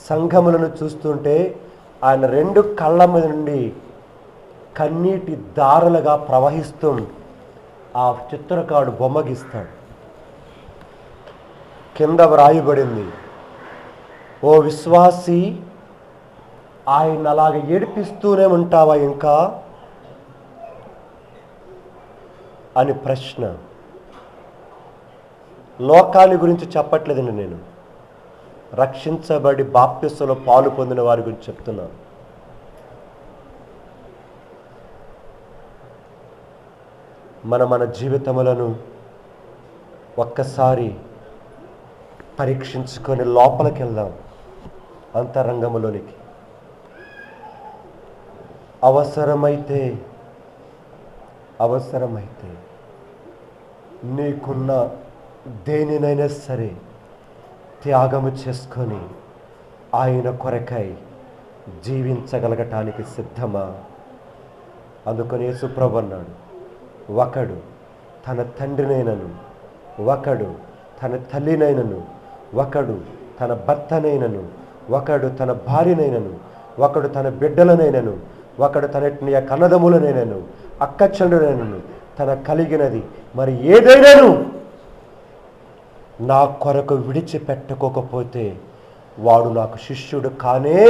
సంఘములను చూస్తుంటే ఆయన రెండు కళ్ళ మీద నుండి కన్నీటి దారులుగా ప్రవహిస్తూ ఆ చిత్రకారుడు బొమ్మ గీస్తాడు. కింద వ్రాయబడింది, ఓ విశ్వాసి, ఆయన అలాగ ఏడిపిస్తూనే ఉంటావా ఇంకా అని ప్రశ్న. లోకాన్ని గురించి చెప్పట్లేదండి, నేను రక్షించబడి బాప్తిస్మలో పాలు పొందిన వారి గురించి చెప్తున్నాను. మన జీవితములను ఒక్కసారి పరీక్షించుకొని లోపలికి వెళ్దాం, అంతరంగములోనికి. అవసరమైతే నీకున్న దేనినైనా సరే త్యాగము చేసుకొని ఆయన కొరకై జీవించగలగటానికి సిద్ధమా? అందుకని యేసుప్రభు అన్నాడు, ఒకడు తన తండ్రినైనను, ఒకడు తన తల్లినైనను, ఒకడు తన భర్తనైనను, ఒకడు తన భార్యనైనను, ఒకడు తన బిడ్డలనైనను, ఒకడు తన కన్నదములనైనను, అక్కచెల్లెలనైనను, తన కలిగినది మరి ఏదైనాను నా కొరకు విడిచిపెట్టుకోకపోతే వాడు నాకు శిష్యుడు కానే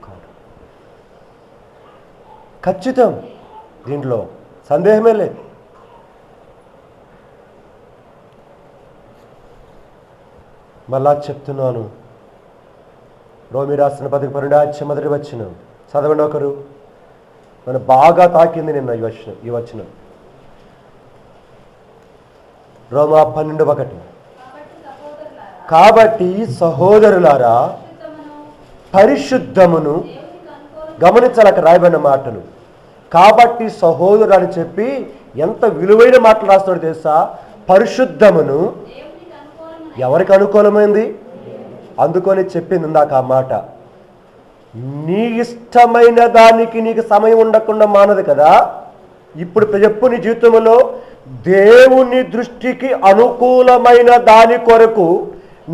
కాడు. ఖచ్చితం, దీంట్లో సందేహమే లేదు. మళ్ళా చెప్తున్నాను, రోమి రాసిన 12:12 చదవండి ఒకరు. మనం బాగా తాకింది నిన్న ఈ వచనం. రోమా 12:1. కాబట్టి సహోదరులారా, పరిశుద్ధమును, గమనించాలక రాయబడిన మాటలు. కాబట్టి సహోదరు అని చెప్పి ఎంత విలువైన మాటలు రాస్తున్నాడు తెలుసా? పరిశుద్ధమును. ఎవరికి అనుకూలమైంది? అందుకొని చెప్పింది ఇందాక ఆ మాట. నీ ఇష్టమైన దానికి నీకు సమయం ఉండకుండా మానదు కదా. ఇప్పుడు చెప్పు, నీ జీవితంలో దేవుని దృష్టికి అనుకూలమైన దాని కొరకు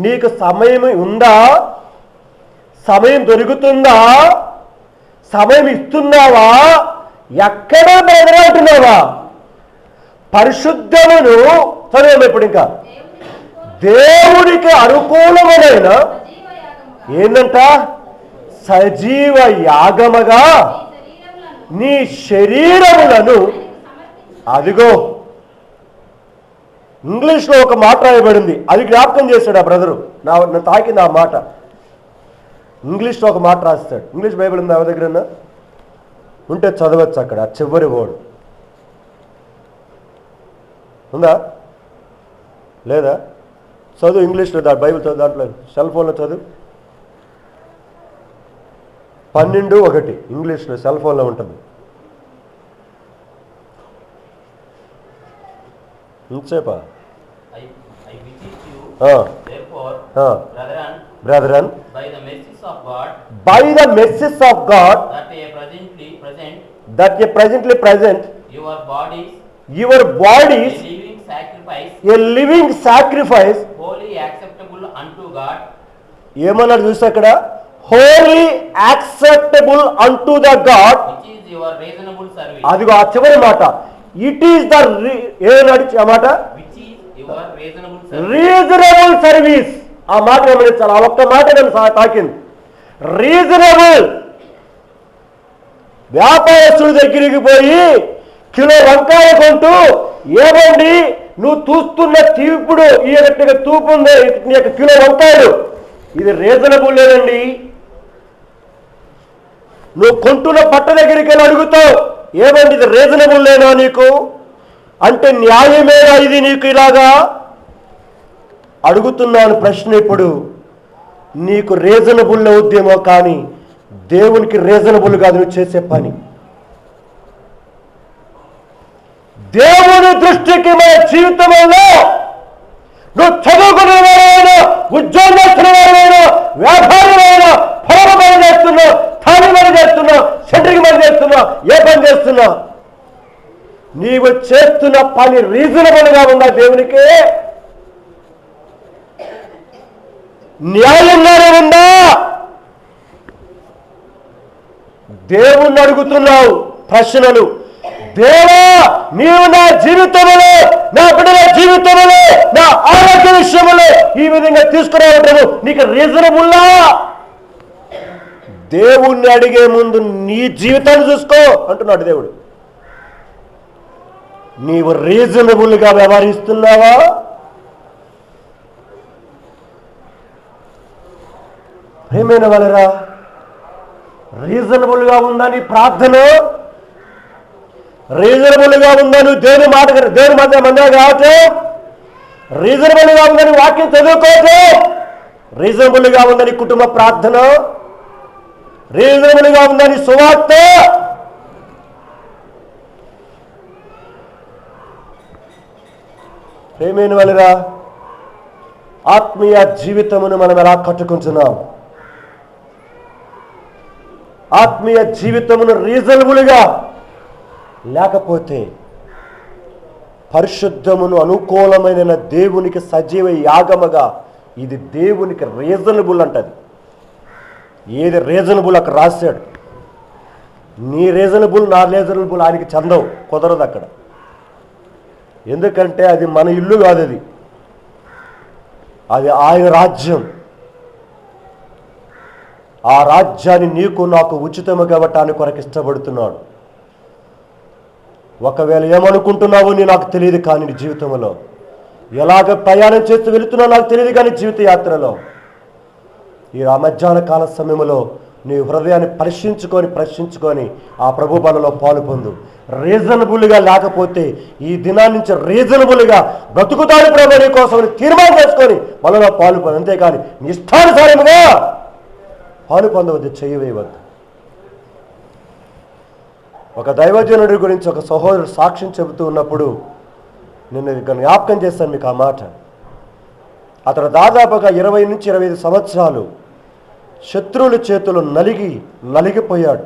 నీకు సమయం ఉందా? సమయం దొరుకుతుందా? సమయం ఇస్తున్నావా? ఎక్కడా బెదరాడుతున్నావా? పరిశుద్ధమును చదువు. ఇప్పుడు ఇంకా దేవునికి అనుకూలమైన ఏంటంట? సజీవ యాగముగా నీ శరీరములను. అదిగో ఇంగ్లీష్లో ఒక మాట రాయబడింది, అది జ్ఞాపకం చేశాడు ఆ బ్రదరు. నా తాకింది ఆ మాట. ఇంగ్లీష్లో ఒక మాట రాస్తాడు. ఇంగ్లీష్ బైబిల్ ఉంది ఎవరి దగ్గర ఉంటే చదవచ్చు. అక్కడ ఆ చివరి ఓడు ఉందా లేదా? చదువు ఇంగ్లీష్లో, బైబిల్ చదువు, దాంట్లో సెల్ ఫోన్లో చదువు. 12:1 ఇంగ్లీష్లో సెల్ ఫోన్లో ఉంటుంది. ఇంతసేపా? Brethren, by the mercies of God, that ye presently present, your bodies a living sacrifice, holy acceptable unto God. ఏమన్నాడు చూసి అక్కడ? holy acceptable unto the God, which is your reasonable service. అదిగో ఆ చివరి మాట. it is the ఏమన్నాడు ఆ మాట? which is your reasonable service. ఆ మాట గమనించాలి. ఆ ఒక్క మాట నేను తాకింది. రీజనబుల్. వ్యాపారస్తుడి దగ్గరికి పోయి కిలో వంకాయ కొంటూ, ఏమండి నువ్వు చూస్తున్న తీపుడు ఈ యొక్క తూపు ఉంది, నీ యొక్క కిలో వంకాయలు, ఇది రీజనబుల్ లేదండి. నువ్వు కొంటున్న పట్ట దగ్గరికి వెళ్ళి అడుగుతావు, ఏమండి ఇది రీజనబుల్ లేనా నీకు అంటే న్యాయమేనా ఇది నీకు? ఇలాగా అడుగుతున్నాను ప్రశ్న. ఇప్పుడు నీకు రీజనబుల్ అవుద్దేమో, కానీ దేవునికి రీజనబుల్ కాదు నువ్వు చేసే పని. దేవుని దృష్టికి మన జీవితంలో నువ్వు చదువుకునే వారైనా, ఉద్యోగస్తున్న వారైనా, వ్యాపారులైనా, పొలం పని చేస్తున్నావు, తాని పని చేస్తున్నావు, సెంట్రింగ్ పని చేస్తున్నావు, ఏ పని చేస్తున్నావు, నీవు చేస్తున్న పని రీజనబుల్గా ఉందా దేవునికి? న్యాయంగానే ఉందా? దేవుణ్ణి అడుగుతున్నావు ప్రశ్నలు. దేవా, నీవు నా జీవితంలో, నా బిడ్డల జీవితంలో, నా ఆరోగ్య విషయంలో ఈ విధంగా తీసుకురావటము నీకు రీజనబుల్లా? దేవుణ్ణి అడిగే ముందు నీ జీవితాన్ని చూసుకో అంటున్నాడు దేవుడు. నీవు రీజనబుల్గా వ్యవహరిస్తున్నావా? ప్రియమైన వాళ్ళరా, రీజనబుల్గా ఉందా నీ ప్రార్థన? రీజనబుల్గా ఉందా నువ్వు దేవుని మధ్య మందిగా రావటం? రీజనబుల్గా ఉందని వాక్యం చదువుకోవటం? రీజనబుల్గా ఉందని కుటుంబ ప్రార్థన? రీజనబుల్గా ఉందని సువార్త? ప్రియమైన వాళ్ళరా, ఆత్మీయ జీవితమును మనం ఎలా కట్టుకుంటున్నాం? ఆత్మీయ జీవితమును రీజనబుల్గా లేకపోతే పరిశుద్ధమును అనుకూలమైన దేవునికి సజీవ యాగముగా ఇది దేవునికి రీజనబుల్ అంటది. ఏది రీజనబుల్ అక్కడ రాశాడు. నీ రీజనబుల్ నా రీజనబుల్ ఆయనకి చెందవు, కుదరదు అక్కడ. ఎందుకంటే అది మన ఇల్లు కాదు, అది ఆయన రాజ్యం. ఆ రాజ్యాన్ని నీకు నాకు ఉచితముగా ఇవ్వటానికి కొరకు ఇష్టపడుతున్నాడు. ఒకవేళ ఏమనుకుంటున్నావో నాకు తెలియదు, కానీ నీ జీవితంలో ఎలాగ ప్రయాణం చేస్తూ వెళుతున్నావు నాకు తెలియదు, కానీ జీవిత యాత్రలో ఈ మధ్యాహ్న కాల సమయంలో నీ హృదయాన్ని ప్రశ్నించుకొని ఆ ప్రభు బలలో పాలు పొందు. రీజనబుల్గా లేకపోతే ఈ దినాన్ని నుంచి రీజనబుల్గా బ్రతుకుతాడు ప్రభు నీ కోసం తీర్మానం చేసుకొని బలలో పాలు పొందు. అంతేకాని నీ ఇష్టానుసారముగా పాలు పొందవద్దు, చేయవేయవద్దు. ఒక దైవజనుడి గురించి ఒక సహోదరుడు సాక్ష్యం చెబుతూ ఉన్నప్పుడు నేను జ్ఞాపకం చేస్తాను మీకు ఆ మాట. అతను దాదాపుగా 20 నుంచి 25 సంవత్సరాలు శత్రువుల చేతులు నలిగిపోయాడు.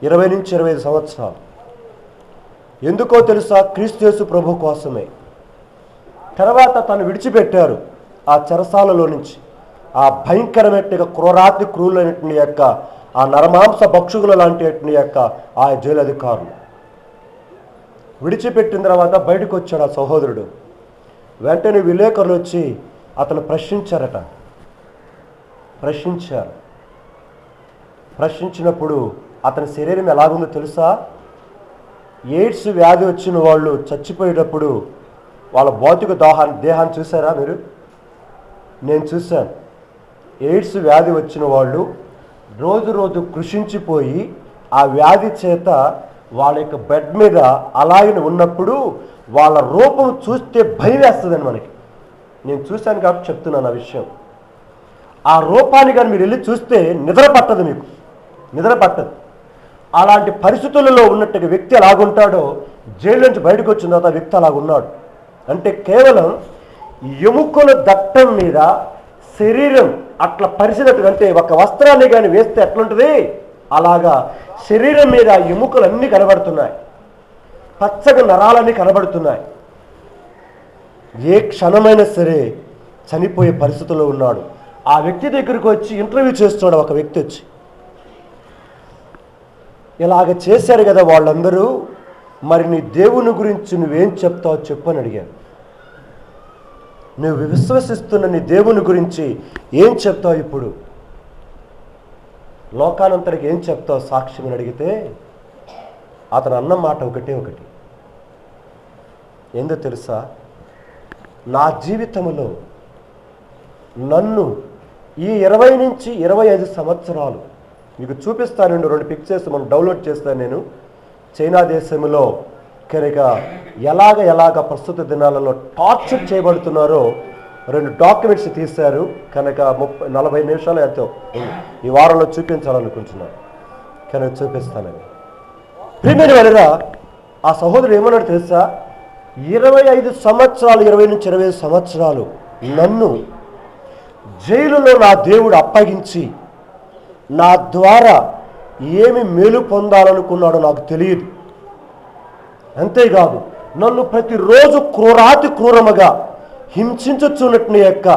20 నుంచి 25 సంవత్సరాలు. ఎందుకో తెలుసా? క్రీస్తు యేసు ప్రభు కోసమే. తర్వాత తను విడిచిపెట్టారు ఆ చెరసాలలో నుంచి. ఆ భయంకరమైన క్రూరాతి క్రూరులైనటువంటి యొక్క ఆ నరమాంస భక్షకుల లాంటి యొక్క ఆ జైలు అధికారులు విడిచిపెట్టిన తర్వాత బయటకు వచ్చాడు ఆ సహోదరుడు. వెంటనే విలేకరులు వచ్చి అతను ప్రశ్నించినప్పుడు అతని శరీరం ఎలాగుందో తెలుసా? ఎయిడ్స్ వ్యాధి వచ్చిన వాళ్ళు చచ్చిపోయేటప్పుడు వాళ్ళ భౌతిక దేహాన్ని చూసారా మీరు? నేను చూశాను. ఎయిడ్స్ వ్యాధి వచ్చిన వాళ్ళు రోజు కృషించిపోయి ఆ వ్యాధి చేత వాళ్ళ యొక్క బెడ్ మీద అలాగే ఉన్నప్పుడు వాళ్ళ రూపం చూస్తే భయం వేస్తుందని మనకి. నేను చూశాను కాబట్టి చెప్తున్నాను ఆ విషయం. ఆ రూపాన్ని కానీ మీరు వెళ్ళి చూస్తే నిద్ర పట్టదు. అలాంటి పరిస్థితులలో ఉన్నట్టుగా వ్యక్తి ఎలాగుంటాడో జైలు నుంచి బయటకు వచ్చిన తర్వాత వ్యక్తి అలాగున్నాడు. అంటే కేవలం ఎముకల దట్టం మీద శరీరం అట్లా పరిచినట్టుగా, అంటే ఒక వస్త్రాన్ని కానీ వేస్తే ఎట్లుంటుంది అలాగా శరీరం మీద ఎముకలు అన్నీ కనబడుతున్నాయి, పచ్చగా నరాలన్నీ కనబడుతున్నాయి. ఏ క్షణమైనా సరే చనిపోయే పరిస్థితుల్లో ఉన్నాడు. ఆ వ్యక్తి దగ్గరికి వచ్చి ఇంటర్వ్యూ చేస్తున్నాడు ఒక వ్యక్తి వచ్చి. ఇలాగ చేశారు కదా వాళ్ళందరూ, మరి నీ దేవుని గురించి నువ్వేం చెప్తావో చెప్పని అడిగాను. నువ్వు విశ్వసిస్తున్న నీ దేవుని గురించి ఏం చెప్తావు? ఇప్పుడు లోకానంతరికి ఏం చెప్తావు సాక్ష్యం అని అడిగితే అతను అన్న మాట ఒకటి. ఏందో తెలుసా? నా జీవితంలో నన్ను ఈ 20 నుంచి 25 సంవత్సరాలు మీకు చూపిస్తాను. 2 పిక్చర్స్ మనం డౌన్లోడ్ చేస్తాను. నేను చైనా దేశంలో కనుక ఎలాగ ప్రస్తుత దినాలలో టార్చర్ చేయబడుతున్నారో 2 డాక్యుమెంట్స్ తీశారు కనుక 40 నిమిషాలు ఎంతో ఈ వారంలో చూపించాలనుకుంటున్నాను కనుక చూపిస్తానని. ప్రియమైన వారరా, ఆ సహోదరుడు ఏమన్నాడు తెలుసా? 25 సంవత్సరాలు 20 నుంచి 25 సంవత్సరాలు నన్ను జైలులో నా దేవుడు అప్పగించి నా ద్వారా ఏమి మేలు పొందాలనుకున్నాడో నాకు తెలియదు. అంతేకాదు నన్ను ప్రతిరోజు క్రూరాతి క్రూరముగా హింసించుచున్నట్టు యొక్క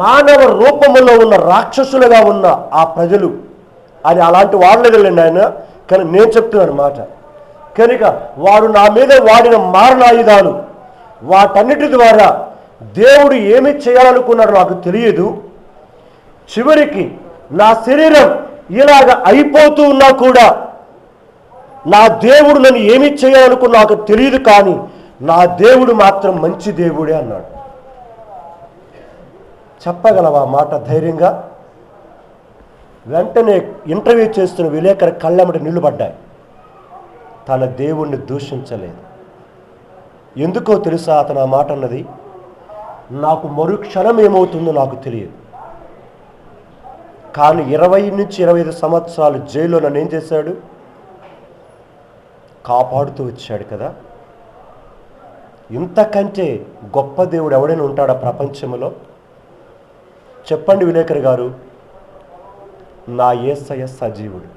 మానవ రూపములో ఉన్న రాక్షసులుగా ఉన్న ఆ ప్రజలు అని అలాంటి వాళ్ళెళ్ళండి ఆయన. కానీ నేను చెప్తున్నాను మాట కనుక వాడు నా మీద వాడిన మారణాయుధాలు వాటన్నిటి ద్వారా దేవుడు ఏమి చేయాలనుకున్నాడో నాకు తెలియదు. చివరికి నా శరీరం ఇలాగ అయిపోతూ ఉన్నా కూడా నా దేవుడు నన్ను ఏమి చేయాలనుకున్నా నాకు తెలియదు, కానీ నా దేవుడు మాత్రం మంచి దేవుడే అన్నాడు. చెప్పగలవా మాట ధైర్యంగా? వెంటనే ఇంటర్వ్యూ చేస్తున్న విలేకరు కళ్ళెమ్మట నీళ్లు పడ్డాయి. తన దేవుణ్ణి దూషించలేదు. ఎందుకో తెలుసా అతను ఆ మాట అన్నది? నాకు మరుక్షణం ఏమవుతుందో నాకు తెలియదు, కానీ 20 నుంచి 25 సంవత్సరాలు జైల్లో నన్ను ఏం చేశాడు? కాపాడుతూ వచ్చాడు కదా. ఇంతకంటే గొప్ప దేవుడు ఎవడైనా ఉంటాడా ప్రపంచంలో? చెప్పండి విలేకరి గారు. నా యేసయ్య సజీవుడు.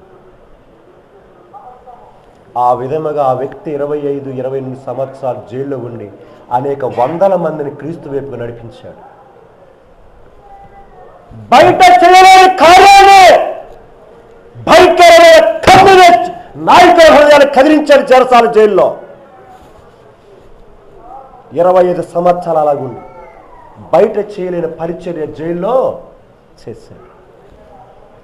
ఆ విధముగా ఆ వ్యక్తి 25-28 సంవత్సరాలు జైల్లో ఉండి అనేక వందల మందిని క్రీస్తు వైపుగా నడిపించాడు. బయట చేయలేని కార్యాన్ని భయంకరమైన కమ్యూనిస్ట్ నాయకుల హృదయాన్ని కదిలించాడు చెరసాల జైల్లో. 25 సంవత్సరాలు అలాగుండి బయట చేయలేని పరిచర్య జైల్లో చేశాడు.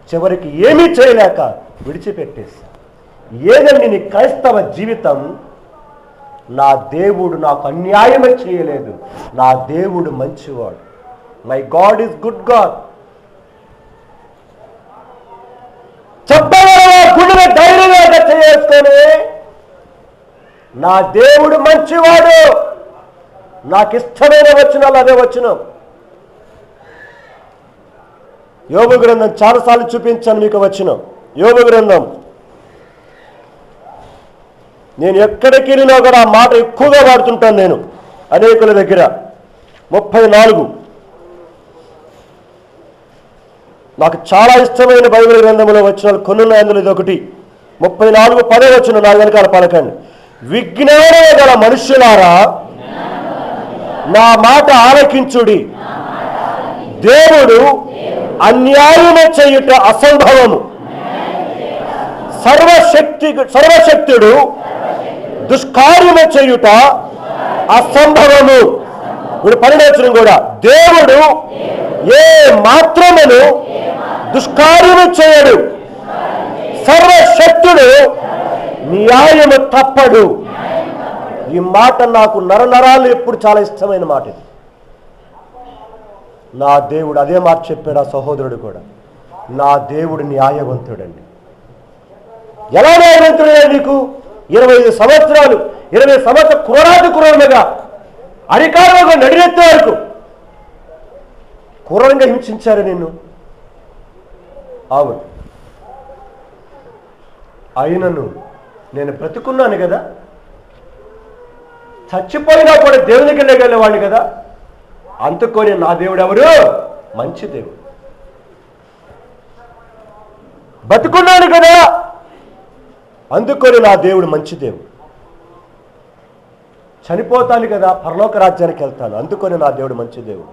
చివరికి ఏమీ చేయలేక విడిచిపెట్టేశాడు. ఏదండి నీ క్రైస్తవ జీవితం? నా దేవుడు నాకు అన్యాయమే చేయలేదు, నా దేవుడు మంచివాడు. My God is good God. చెప్పగలవా గుడిని ధైర్యంగా చేసుకొని? నా దేవుడు మంచివాడు. నాకు ఇష్టమైన వచనాలు అదే వచనం. యోబు గ్రంథం చాలాసార్లు చూపించాను మీకు వచనం. యోబు గ్రంథం నేను ఎక్కడికి వెళ్ళినా కూడా ఆ మాట ఎక్కువగా వాడుతుంటాను నేను అనేకుల దగ్గర. 34 నాకు చాలా ఇష్టమైన బైబిల్ గ్రంథంలో వచ్చిన కొన్ని అందులో ఇది ఒకటి. 34:10 వచ్చిన నా వెనకాల పలకండి. విజ్ఞానం గల మనుష్యులారా నా మాట ఆలకించుడి, దేవుడు అన్యాయము చేయుట అసంభవము, సర్వశక్తుడు దుష్కార్యము చేయుట అసంభవము. ఇప్పుడు 12 కూడా, దేవుడు ఏ మాత్రమును దుష్కార్యము చేయడు, సర్వశక్తుడు న్యాయము తప్పడు. ఈ మాట నాకు నరనరాలు ఎప్పుడు చాలా ఇష్టమైన మాట ఇది. నా దేవుడు అదే మాట చెప్పాడు ఆ సహోదరుడు కూడా. నా దేవుడు న్యాయవంతుడండి. ఎలా న్యాయవంతుడే? నీకు 25 సంవత్సరాలు 20 సంవత్సరాలు క్రూరాతి క్రూరంగా అధికారంగా నడినెత్తే వరకు క్రూరంగా హింసించారు నిన్ను. అవును, అయినను నేను బ్రతుకున్నాను కదా, చచ్చిపోయినా కూడా దేవునికి వెళ్ళగలిగేవాడిని కదా. అందుకొని నా దేవుడు ఎవరు? మంచి దేవుడు. బతుకున్నాను కదా, అందుకొని నా దేవుడు మంచి దేవుడు. చనిపోతాను కదా, పరలోక రాజ్యానికి వెళ్తాను, అందుకొని నా దేవుడు మంచి దేవుడు.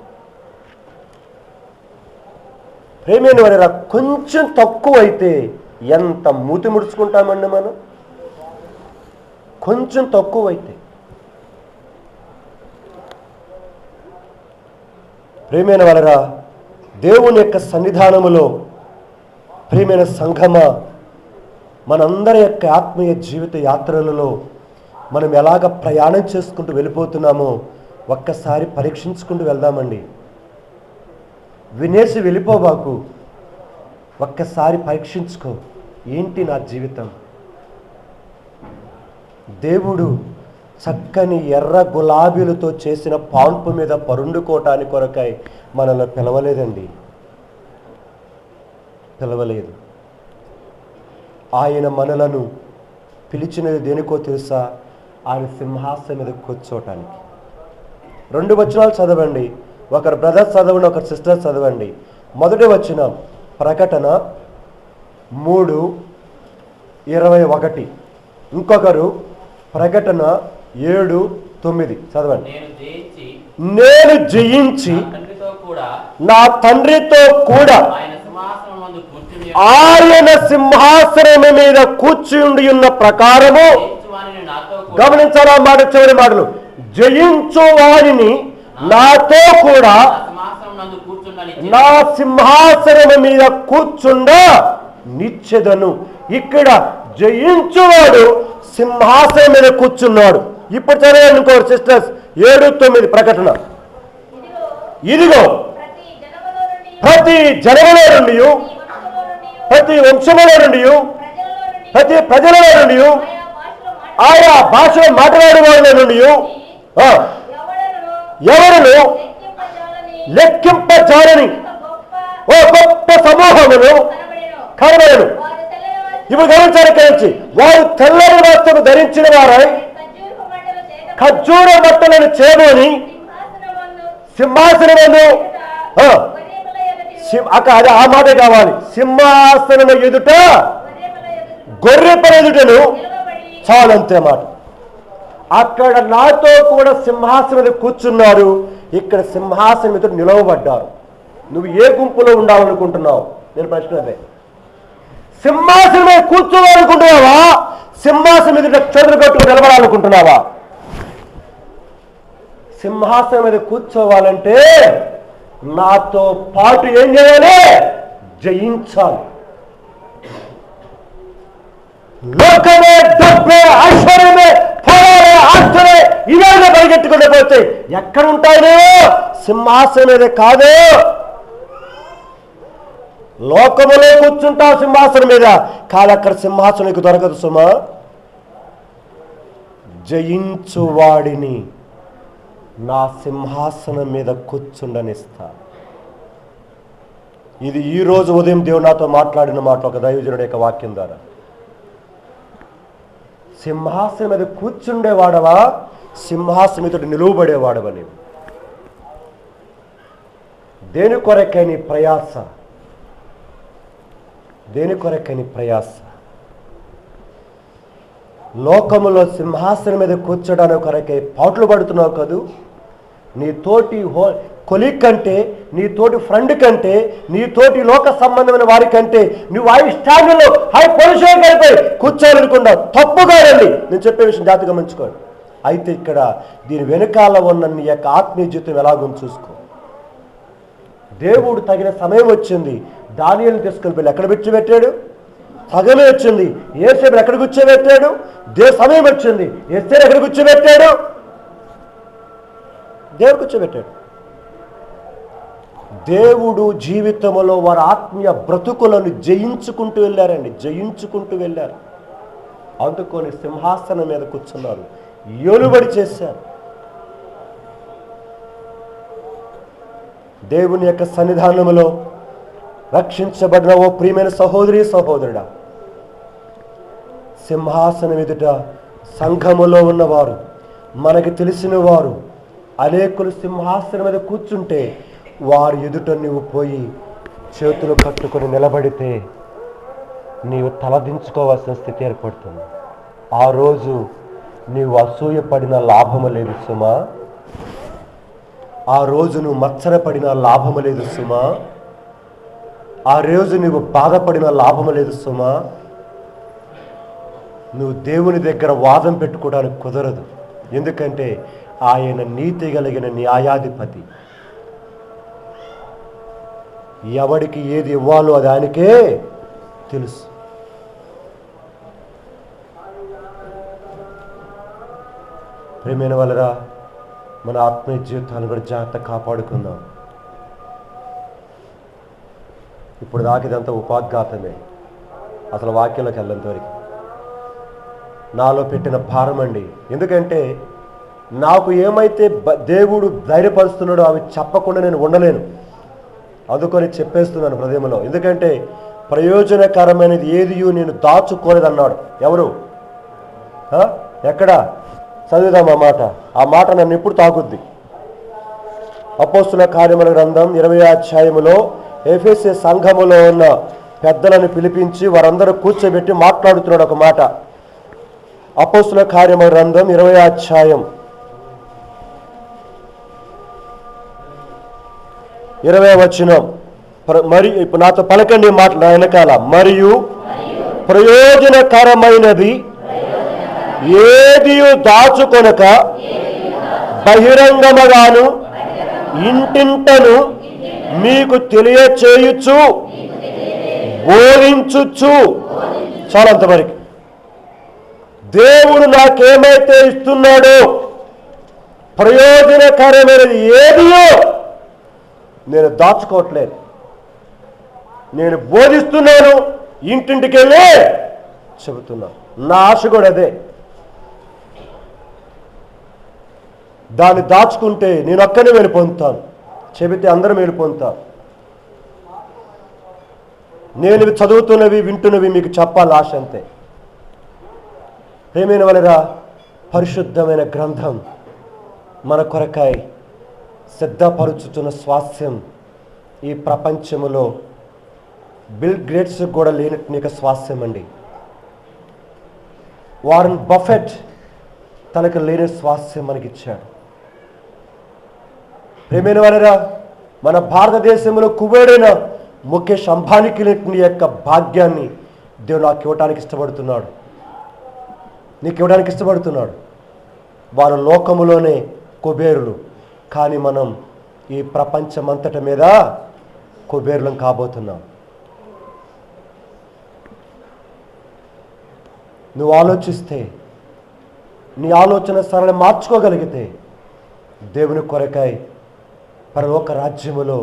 ప్రేమైన వారా, కొంచెం తక్కువ అయితే ఎంత మూతి ముడుచుకుంటామండి మనం. కొంచెం తక్కువ అయితే. ప్రేమైన వారా, దేవుని యొక్క సన్నిధానములో ప్రియమైన సంఘమ, మనందరి యొక్క ఆత్మీయ జీవిత యాత్రలలో మనం ఎలాగ ప్రయాణం చేసుకుంటూ వెళ్ళిపోతున్నామో ఒక్కసారి పరీక్షించుకుంటూ వెళ్దామండి. వినేసి వెళ్ళిపోబాకు. ఒక్కసారి పరీక్షించుకో, ఏంటి నా జీవితం? దేవుడు చక్కని ఎర్ర గులాబీలతో చేసిన పాన్పు మీద పరుండుకోవటానికి కొరకై మనల్ని పిలవలేదండి, పిలవలేదు. ఆయన మనలను పిలిచినది దేనికో తెలుసా? ఆయన సింహాసనం మీద కూర్చోటానికి. 2 వచనాలు చదవండి, ఒకరు బ్రదర్ చదవండి, ఒకరు సిస్టర్ చదవండి. మొదటి వచనం ప్రకటన 3:21, ఇంకొకరు ప్రకటన 7:9 చదవండి. నేను జయించి నా తండ్రితో కూడా ఆయన సింహాసనం మీద కూర్చుండి ఉన్న ప్రకారము, గమనించాలా మాట, చివరి మాటలు, జయించు వారిని నాతో కూడా నా సింహాసనం మీద కూర్చుండ నిచ్చెదను. ఇక్కడ జయించువాడు సింహాసనం మీద కూర్చున్నాడు. ఇప్పుడు చదివాను ఇంకోరు సిస్టర్స్ 7:9 ప్రకటన. ఇదిగో ప్రతి జనములో నుండి, ప్రతి వంశములో నుండి, ప్రతి ప్రజలలో నుండి, ఆయా భాషలో మాట్లాడే వాళ్ళ నుండి ఎవరును లెక్కింపజాలని ఓ గొప్ప సమూహమును కనబడను. ఇప్పుడు గమనించాలి, కలిసి వారు తెల్లని వస్త్రము ధరించిన వారై ఖర్జూర బట్టలను చేరుని సింహాసనము, అది ఆ మాట కావాలి, సింహాసనము ఎదుట గొర్రెపల ఎదుటను, చాలంతే మాట. అక్కడ నాతో కూడా సింహాసనం మీద కూర్చున్నారు, ఇక్కడ సింహాసనం మీద నిలవబడ్డారు. నువ్వు ఏ గుంపులో ఉండాలనుకుంటున్నావు? నేను ప్రశ్న అదే. సింహాసనం మీద కూర్చోవాలనుకుంటున్నావా? సింహాసనం మీద చేతులు కట్టుకుని నిలబడాలనుకుంటున్నావా? సింహాసనం మీద కూర్చోవాలంటే నాతో పాటు ఏం చేయాలి? జయించాలి. లోకమే, డబ్బే, ఐశ్వర్యమే, పొలాలే, ఆస్తులే ఇలాగే పరిగెత్తుకుంటూ పోతే ఎక్కడ ఉంటాయో? సింహాసనం మీద కాదు. లోకములో కూర్చుంటావు సింహాసనం మీద, కానీ అక్కడ సింహాసనం దొరకదు సుమా. జయించువాడిని నా సింహాసనం మీద కూర్చుండనిస్తా. ఇది ఈ రోజు ఉదయం దేవుడు నాతో మాట్లాడిన మాట, ఒక దైవజనుడి యొక్క వాక్యం ద్వారా. సింహాసనం మీద కూర్చుండేవాడవా, సింహాసనం మీద నిలువబడేవాడవా? నీవు దేని కొరకై నీ ప్రయాస? దేని కొరకై నీ ప్రయాస? లోకములో సింహాసనం మీద కూర్చోడానికి కొరకై పాటలు పడుతున్నావు కదూ. నీ తోటి కొలీగ్ కంటే, నీ తోటి ఫ్రెండ్ కంటే, నీ తోటి లోక సంబంధమైన వారి కంటే నువ్వు హై స్టాండర్డ్లో, హై పొజిషన్ కలిపి కూర్చోవాలనుకున్నావు. తప్పుగా రండి, నేను చెప్పే విషయం జాగ్రత్తగా గమనించుకోండి. అయితే ఇక్కడ దీని వెనకాల ఉన్న నీ యొక్క ఆత్మీయ జీవితం ఎలాగో చూసుకో. దేవుడు తగిన సమయం వచ్చింది, దానియేలును తీసుకొని వెళ్ళి ఎక్కడ కూర్చోబెట్టాడు? సగమే వచ్చింది. యేసేపుని ఎక్కడ కూర్చోబెట్టాడు? సమయం వచ్చింది. ఎస్తేరు ఎక్కడ కూర్చోబెట్టాడు? దేవుడు కూర్చోబెట్టాడు. దేవుడు జీవితంలో వారి ఆత్మీయ బ్రతుకులను జయించుకుంటూ వెళ్ళారండి, జయించుకుంటూ వెళ్ళారు. అందుకొని సింహాసనం మీద కూర్చున్నారు, ఏలుబడి చేశారు. దేవుని యొక్క సన్నిధానంలో రక్షించబడిన ఓ ప్రియమైన సహోదరి సహోదరుడా, సింహాసనం ఎదుట సంఘములో ఉన్నవారు, మనకి తెలిసిన వారు అనేకులు సింహాసనం మీద కూర్చుంటే వారి ఎదుట నువ్వు పోయి చేతులు కట్టుకొని నిలబడితే నీవు తలదించుకోవాల్సిన స్థితి ఏర్పడుతుంది. ఆ రోజు నీవు అసూయపడిన లాభము లేదు సుమా. ఆ రోజు నువ్వు మత్సరపడిన లాభము లేదు సుమా. ఆ రోజు నువ్వు బాధపడిన లాభము లేదు సుమా. నువ్వు దేవుని దగ్గర వాదం పెట్టుకోవడానికి కుదరదు. ఎందుకంటే ఆయన నీతి కలిగిన న్యాయాధిపతి. ఎవడికి ఏది ఇవ్వాలో అది ఆయనకే తెలుసు. ప్రేమైన వాళ్ళరా, మన ఆత్మీయ జీవితాన్ని కూడా జాగ్రత్త కాపాడుకుందాం. ఇప్పుడు దాకా ఇదంతా ఉపాద్ఘాతమే, అసలు వాక్యంలోకి వెళ్ళంతవరకు. నాలో పెట్టిన భారం అండి. ఎందుకంటే నాకు ఏమైతే దేవుడు ధైర్యపరుస్తున్నాడో అవి చెప్పకుండా నేను ఉండలేను. అందుకొని చెప్పేస్తున్నాను హృదయంలో. ఎందుకంటే ప్రయోజనకరమైనది ఏది నేను దాచుకోలేదన్నాడు. ఎవరు? ఎక్కడ చదువుదాం ఆ మాట నన్ను ఎప్పుడు తాకుద్ది. అపోస్తుల కార్యముల గ్రంథం 20వ అధ్యాయములో ఎఫెసీ సంఘములో ఉన్న పెద్దలను పిలిపించి వారందరూ కూర్చోబెట్టి మాట్లాడుతున్నాడు ఒక మాట. అపోస్తుల కార్యముల గ్రంథం 20వ అధ్యాయం 20వ వచనం. మరి ఇప్పుడు నాతో పలకండి మాటలు వెనకాల. మరియు ప్రయోజనకరమైనది ఏది దాచుకొనక బహిరంగముగాను ఇంటింటను మీకు తెలియచేయుచు బోధించుచు. చాలా అంతవరకు. దేవుడు నాకేమైతే ఇస్తున్నాడో ప్రయోజనకరమైనది ఏదియో నేను దాచుకోవట్లేదు. నేను బోధిస్తున్నాను, ఇంటింటికి వెళ్ళి చెబుతున్నాను. నా ఆశ కూడా అదే. దాన్ని దాచుకుంటే నేను ఒక్కనే మేలు పొందుతాను, చెబితే అందరూ మేలు పొందుతారు. నేను చదువుతున్నవి వింటున్నవి మీకు చెప్పాలి ఆశ అంతే. ప్రేమైన వలరా పరిశుద్ధమైన గ్రంథం మన కొరకాయ సిద్ధపరుచుతున్న స్వాస్థ్యం ఈ ప్రపంచములో బిల్ గ్రేట్స్ కూడా లేనట్టు నీకు స్వాస్థ్యం అండి. వారన్ బఫెట్ తనకు లేని స్వాస్థ్యం మనకిచ్చాడు. ప్రేమైన వారరా మన భారతదేశంలో కుబేరైన ముఖేష్ అంబానీకి లేని యొక్క భాగ్యాన్ని దేవుడు నాకు ఇవ్వడానికి ఇష్టపడుతున్నాడు, నీకు ఇవ్వడానికి ఇష్టపడుతున్నాడు. వారు లోకములోనే కుబేరులు, కానీ మనం ఈ ప్రపంచమంతటి మీద కుబేరులం కాబోతున్నాం. నువ్వు ఆలోచిస్తే, నీ ఆలోచన సరళ మార్చుకోగలిగితే దేవుని కొరకాయ పరలోక రాజ్యములో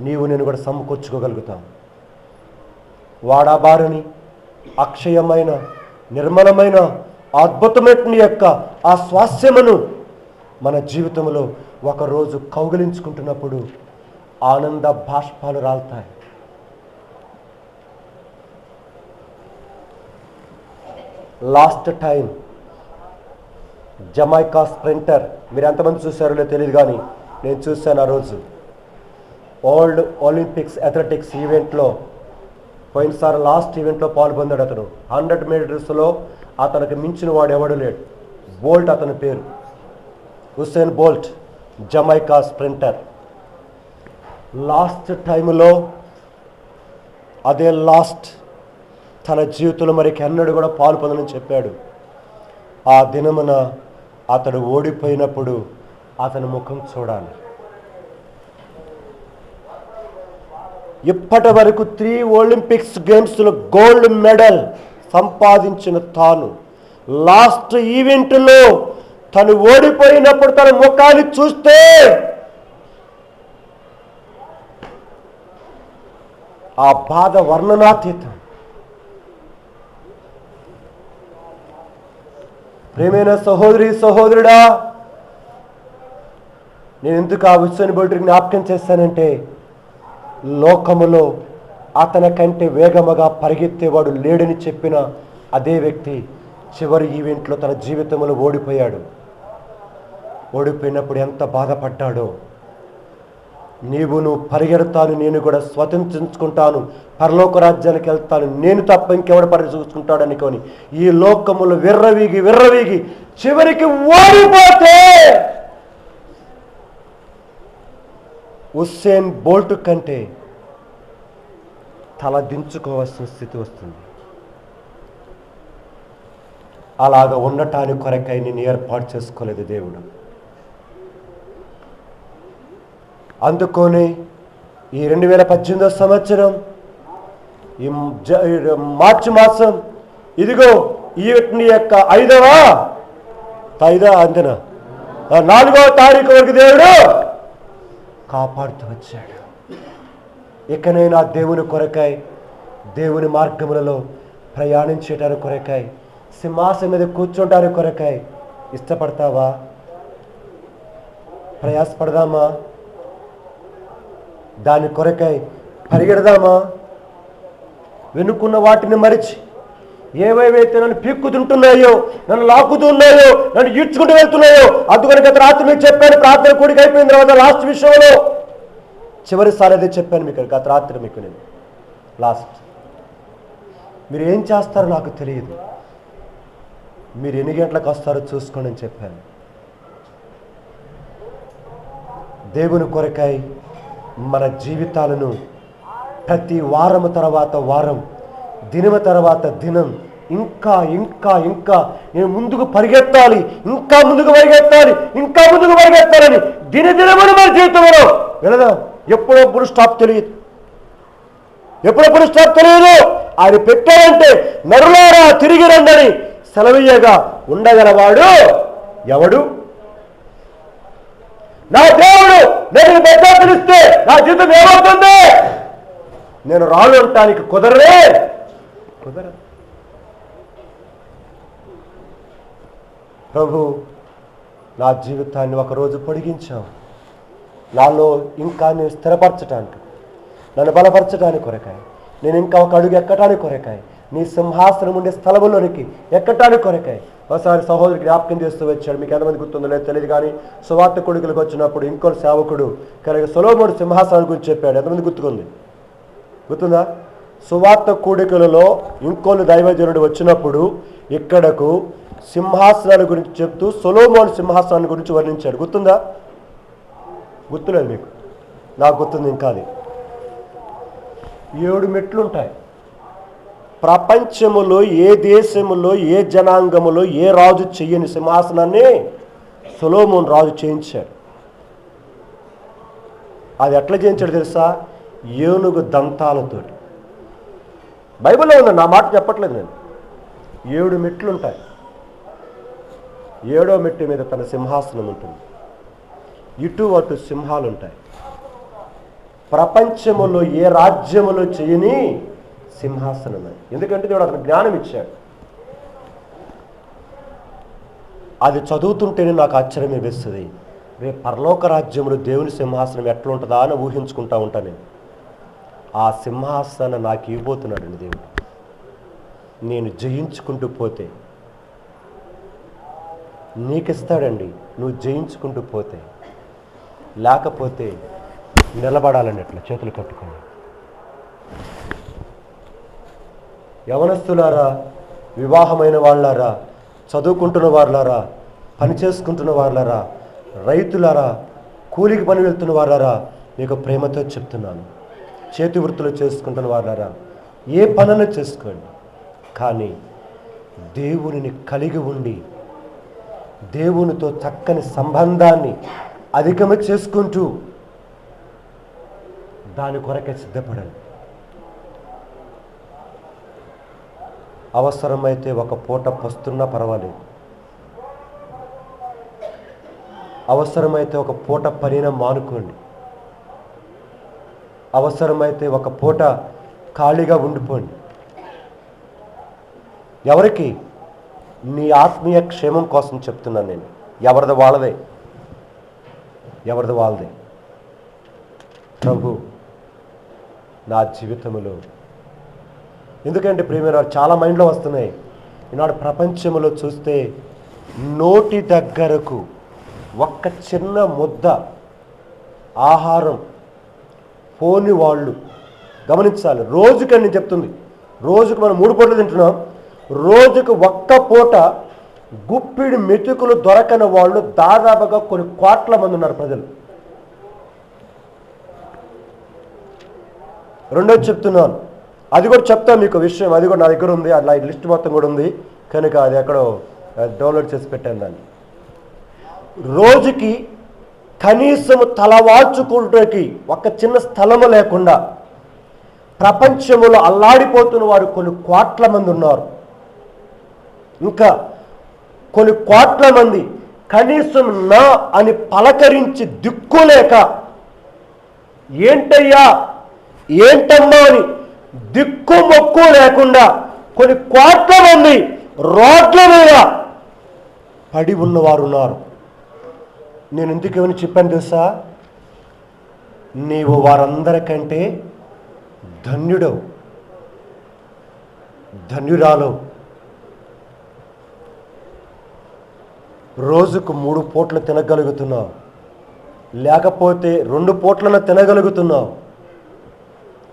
నీవు నేను కూడా సమకూర్చుకోగలుగుతాం. వాడాబారని అక్షయమైన నిర్మలమైన అద్భుతమైన యొక్క ఆ స్వాస్థ్యమును మన జీవితంలో ఒకరోజు కౌగిలించుకుంటున్నప్పుడు ఆనంద బాష్పాలు రాలుతాయి. లాస్ట్ టైం జమైకా స్ప్రింటర్, మీరు ఎంతమంది చూసారో లేదో తెలియదు, కానీ నేను చూశాను. ఆ రోజు వరల్డ్ ఒలింపిక్స్ అథ్లెటిక్స్ ఈవెంట్లో పోయినసారి లాస్ట్ ఈవెంట్లో పాల్పొందాడు అతను. 100 మీటర్స్లో అతనికి మించిన వాడు ఎవడు లేడు. బోల్ట్ అతని పేరు, Usain Bolt, Jamaica sprinter. Last టైంలో అదే లాస్ట్ తన జీవితంలో మరికి ఎన్నడూ కూడా పాల్పొందని చెప్పాడు. ఆ దినమున అతడు ఓడిపోయినప్పుడు అతని ముఖం చూడాలి. ఇప్పటి వరకు 3 ఒలింపిక్స్ గేమ్స్లో గోల్డ్ మెడల్ సంపాదించిన తాను లాస్ట్ ఈవెంట్లో తను ఓడిపోయినప్పుడు తన ముఖాన్ని చూస్తే ఆ బాధ వర్ణనాతీతం. ప్రేమైన సహోదరి సహోదరుడా, నేను ఎందుకు ఆ హుస్సేన్ బోల్ట్ని జ్ఞాపకం చేశానంటే, లోకములో అతని కంటే వేగముగా పరిగెత్తేవాడు లేడని చెప్పిన అదే వ్యక్తి చివరి ఈవెంట్లో తన జీవితంలో ఓడిపోయాడు. ఓడిపోయినప్పుడు ఎంత బాధపడ్డాడో. నువ్వు పరిగెడతాను, నేను కూడా స్వతంత్రించుకుంటాను, పరలోక రాజ్యానికి వెళ్తాను, నేను తప్ప ఇంకెవడు పరిచూసుకుంటాడు అనుకొని ఈ లోకములు విర్రవీగి విర్రవీగి చివరికి ఓడిపోతే హుస్సేన్ బోల్ట్ కంటే తల దించుకోవాల్సిన స్థితి వస్తుంది. అలాగ ఉండటానికి కొరకై నేను ఏర్పాటు చేసుకోలేదు దేవుడు. అందుకొని ఈ 2018 సంవత్సరం ఈ మార్చి మాసం ఇదిగో ఈ యొక్క 4వ తారీఖు వరకు దేవుడు కాపాడుతూ వచ్చాడు. ఇకనైనా దేవుని కొరకై, దేవుని మార్గములలో ప్రయాణించేటానికి కొరకై సింహాసనం మీద కూర్చోటానికి కొరకై ఇష్టపడతావా? ప్రయాసపడదామా? దాని కొరకై పరిగెడదామా? వెనుకున్న వాటిని మరిచి ఏవేవైతే నన్ను పీక్కుతుంటున్నాయో, నన్ను లాక్కుతున్నాయో, నన్ను ఈడ్చుకుంటూ వెళ్తున్నాయో, అందుకని గత రాత్రి మీకు చెప్పాను. ప్రార్థన కూడికి అయిపోయిన తర్వాత లాస్ట్ విషయంలో చివరిసారి అదే చెప్పాను మీకు గత రాత్రి. మీకు నేను లాస్ట్ మీరు ఏం చేస్తారో నాకు తెలియదు, మీరు ఎన్ని గంటలకు వస్తారో చూసుకోండి అని చెప్పాను. దేవుని కొరకై మన జీవితాలను ప్రతి వారము తర్వాత వారం, దినము తర్వాత దినం ఇంకా ఇంకా ఇంకా నేను ముందుకు పరిగెత్తాలి, ఇంకా ముందుకు పరిగెత్తాలి, ఇంకా ముందుకు పరిగెత్తాలని దినదినమును మన జీవితంలో వెళదాం. ఎప్పుడప్పుడు స్టాప్ తెలియదు, ఎప్పుడప్పుడు స్టాప్ తెలియదు. ఆయన పెట్టారంటే నరులారా తిరిగి రండని సెలవీయగా ఉండగలవాడు ఎవడు? నా దేవుడు నేను పెద్ద పిలిస్తే నా జీవితం ఏమవుతుంది? నేను రాను అంటానికి కుదరదు. ప్రభు నా జీవితాన్ని ఒకరోజు పొడిగించావు, నాలో ఇంకా నేను స్థిరపరచటానికి, నన్ను బలపరచడానికి కొరకాయ, నేను ఇంకా ఒక అడుగు ఎక్కటానికి కొరకాయ, నీ సింహాసనం ఉండే స్థలంలోనికి ఎక్కటానికి కొరకాయ. ఒకసారి సహోదరుడికి జ్ఞాపకం చేస్తూ వచ్చాడు. మీకు ఎంతమంది గుర్తుందో లేదు తెలియదు కానీ, సువార్త కొడుకులకు వచ్చినప్పుడు ఇంకో సేవకుడు కనుక సొలొమోను సింహాసనం గురించి చెప్పాడు. ఎంతమంది గుర్తుందా? సువార్త కూడికలలో ఇంకోళ్ళు దైవజనుడు వచ్చినప్పుడు ఇక్కడకు సింహాసనాల గురించి చెప్తూ సొలొమోను సింహాసనాన్ని గురించి వర్ణించాడు. గుర్తుందా? గుర్తులేదు మీకు? నాకు గుర్తుంది. ఇంకా అది 7 మెట్లుంటాయి. ప్రపంచములో ఏ దేశములో ఏ జనాంగములో ఏ రాజు చెయ్యని సింహాసనాన్ని సొలొమోను రాజు చేయించాడు. అది ఎట్లా చేయించాడు తెలుసా? ఏనుగు దంతాలతోటి. బైబిల్లో ఉంది, నా మాట చెప్పట్లేదు నేను. 7 మెట్లుంటాయి. 7వ మెట్టు మీద తన సింహాసనం ఉంటుంది. ఇటు అటు సింహాలు ఉంటాయి. ప్రపంచములో ఏ రాజ్యములో చేయని సింహాసనం. ఎందుకంటే దేవుడు అతను జ్ఞానం ఇచ్చాడు. అది చదువుతుంటేనే నాకు ఆశ్చర్యం వేస్తుంది. రేపు పరలోక రాజ్యములు దేవుని సింహాసనం ఎట్లా ఉంటుందా అని ఊహించుకుంటా ఉంటాను నేను. ఆ సింహాసనం నాకు ఇవ్వబోతున్నాడండి దేవుడు. నేను జయించుకుంటూ పోతే నీకిస్తాడండి, నువ్వు జయించుకుంటూ పోతే. లేకపోతే నిలబడాలని అట్లా చేతులు కట్టుకొని. యవనస్తులారా, వివాహమైన వాళ్ళారా, చదువుకుంటున్న వాళ్ళారా, పని చేసుకుంటున్న వాళ్ళారా, రైతులారా, కూలికి పని వెళ్తున్న వాళ్ళారా, మీకు ప్రేమతో చెప్తున్నాను. చేతి వృత్తులు చేసుకుంటున్న వాళ్ళారా, ఏ పనులు చేసుకోండి, కానీ దేవునిని కలిగి ఉండి దేవునితో చక్కని సంబంధాన్ని అధికమ చేసుకుంటూ దాని కొరకే సిద్ధపడండి. అవసరమైతే ఒక పూట పస్తున్నా పర్వాలేదు, అవసరమైతే ఒక పూట పనిన మానుకోండి, అవసరమైతే ఒక పూట ఖాళీగా ఉండిపోండి. ఎవరికి? నీ ఆత్మీయ క్షేమం కోసం చెప్తున్నాను నేను. ఎవరిది వాళ్ళదే. ప్రభు నా జీవితంలో, ఎందుకంటే ప్రియమైన చాలా మైండ్లో వస్తున్నాయి ఈనాడు. ప్రపంచంలో చూస్తే నోటి దగ్గరకు ఒక్క చిన్న ముద్ద ఆహారం పోని వాళ్ళు గమనించాలి. రోజుకని నేను చెప్తుంది, రోజుకు మనం 3 పూటలు తింటున్నాం. రోజుకు ఒక్క పూట గుప్పిడి మెతుకులు దొరకని వాళ్ళు దాదాపుగా కొన్ని కోట్ల మంది ఉన్నారు ప్రజలు. రెండోది చెప్తున్నాను, అది కూడా చెప్తాను మీకు విషయం. అది కూడా నా దగ్గర ఉంది, అట్లా లిస్ట్ మొత్తం కూడా ఉంది కనుక అది ఎక్కడో డౌన్లోడ్ చేసి పెట్టాను దాన్ని. రోజుకి కనీసం తలవాల్చుకుంటకి ఒక చిన్న స్థలము లేకుండా ప్రపంచంలో అల్లాడిపోతున్న వారు కొన్ని కోట్ల మంది ఉన్నారు. ఇంకా కొన్ని కోట్ల మంది కనీసం నా అని పలకరించి దిక్కులేక, ఏంటయ్యా ఏంటమ్మా అని దిక్కు మొక్కు లేకుండా కొన్ని కోట్ల మంది రోడ్ల మీద పడి ఉన్నవారు ఉన్నారు. నేను ఎందుకు ఏమని చెప్పాను తెలుసా? నీవు వారందరికంటే ధన్యుడవు, ధన్యురాలు. రోజుకు 3 పూటలు తినగలుగుతున్నావు, లేకపోతే 2 పూట్లను తినగలుగుతున్నావు.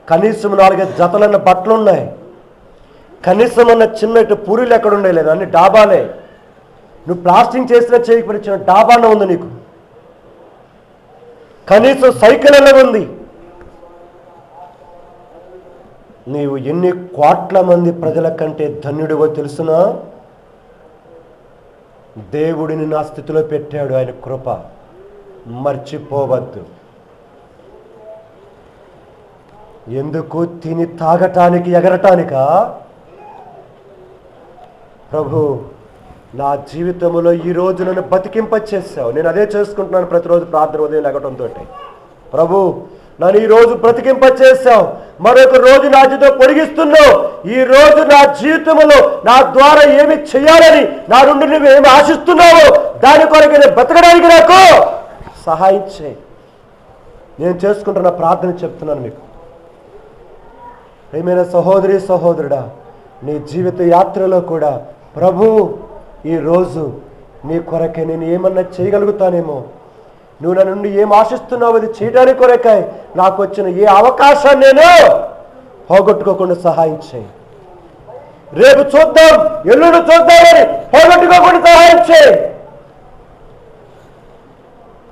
కనీసం 4 జతలన్న బట్టలు ఉన్నాయి. కనీసం అన్న చిన్న పూరీలు ఎక్కడ ఉండలేదు, అన్ని డాబాలే. నువ్వు ప్లాస్టింగ్ చేసినా చేయకపోయిన చిన్న డాబానే ఉంది నీకు. కనీసం సైకిల్ అన్న ఉంది. నీవు ఎన్ని కోట్ల మంది ప్రజల కంటే ధన్యుడివో తెలుసునా? దేవుడిని నా స్థితిలో పెట్టాడు, ఆయన కృప మర్చిపోవద్దు. ఎందుకు? తిని తాగటానికి, ఎగరటానికా? ప్రభు, నా జీవితంలో ఈరోజు నన్ను బతికింపచేసావు. నేను అదే చేసుకుంటున్నాను ప్రతిరోజు ప్రార్థన ఉదయం లేగటంతో. ప్రభు, నన్ను ఈరోజు బ్రతికింపచేసావు, మరొక రోజు నా జీవితం పొడిగిస్తున్నావు. ఈ రోజు నా జీవితంలో నా ద్వారా ఏమి చేయాలని, నా నుండి నువ్వు ఏమి ఆశిస్తున్నావో దాని కొరకు నేను బ్రతకడానికి నాకు సహాయం చేయి. నేను చేసుకుంటున్న ప్రార్థన చెప్తున్నాను మీకు. ప్రియమైన సహోదరి సహోదరుడా, నీ జీవిత యాత్రలో కూడా ప్రభు, ఈరోజు నీ కొరకే నేను ఏమన్నా చేయగలుగుతానేమో, నువ్వు నా నుండి ఏం ఆశిస్తున్నావు అది చేయడానికి కొరకాయ నాకు వచ్చిన ఏ అవకాశాన్ని నేను పోగొట్టుకోకుండా సహాయం చేయి. రేపు చూద్దాం, ఎల్లుండి చూద్దామని పోగొట్టుకోకుండా సహాయం చేయి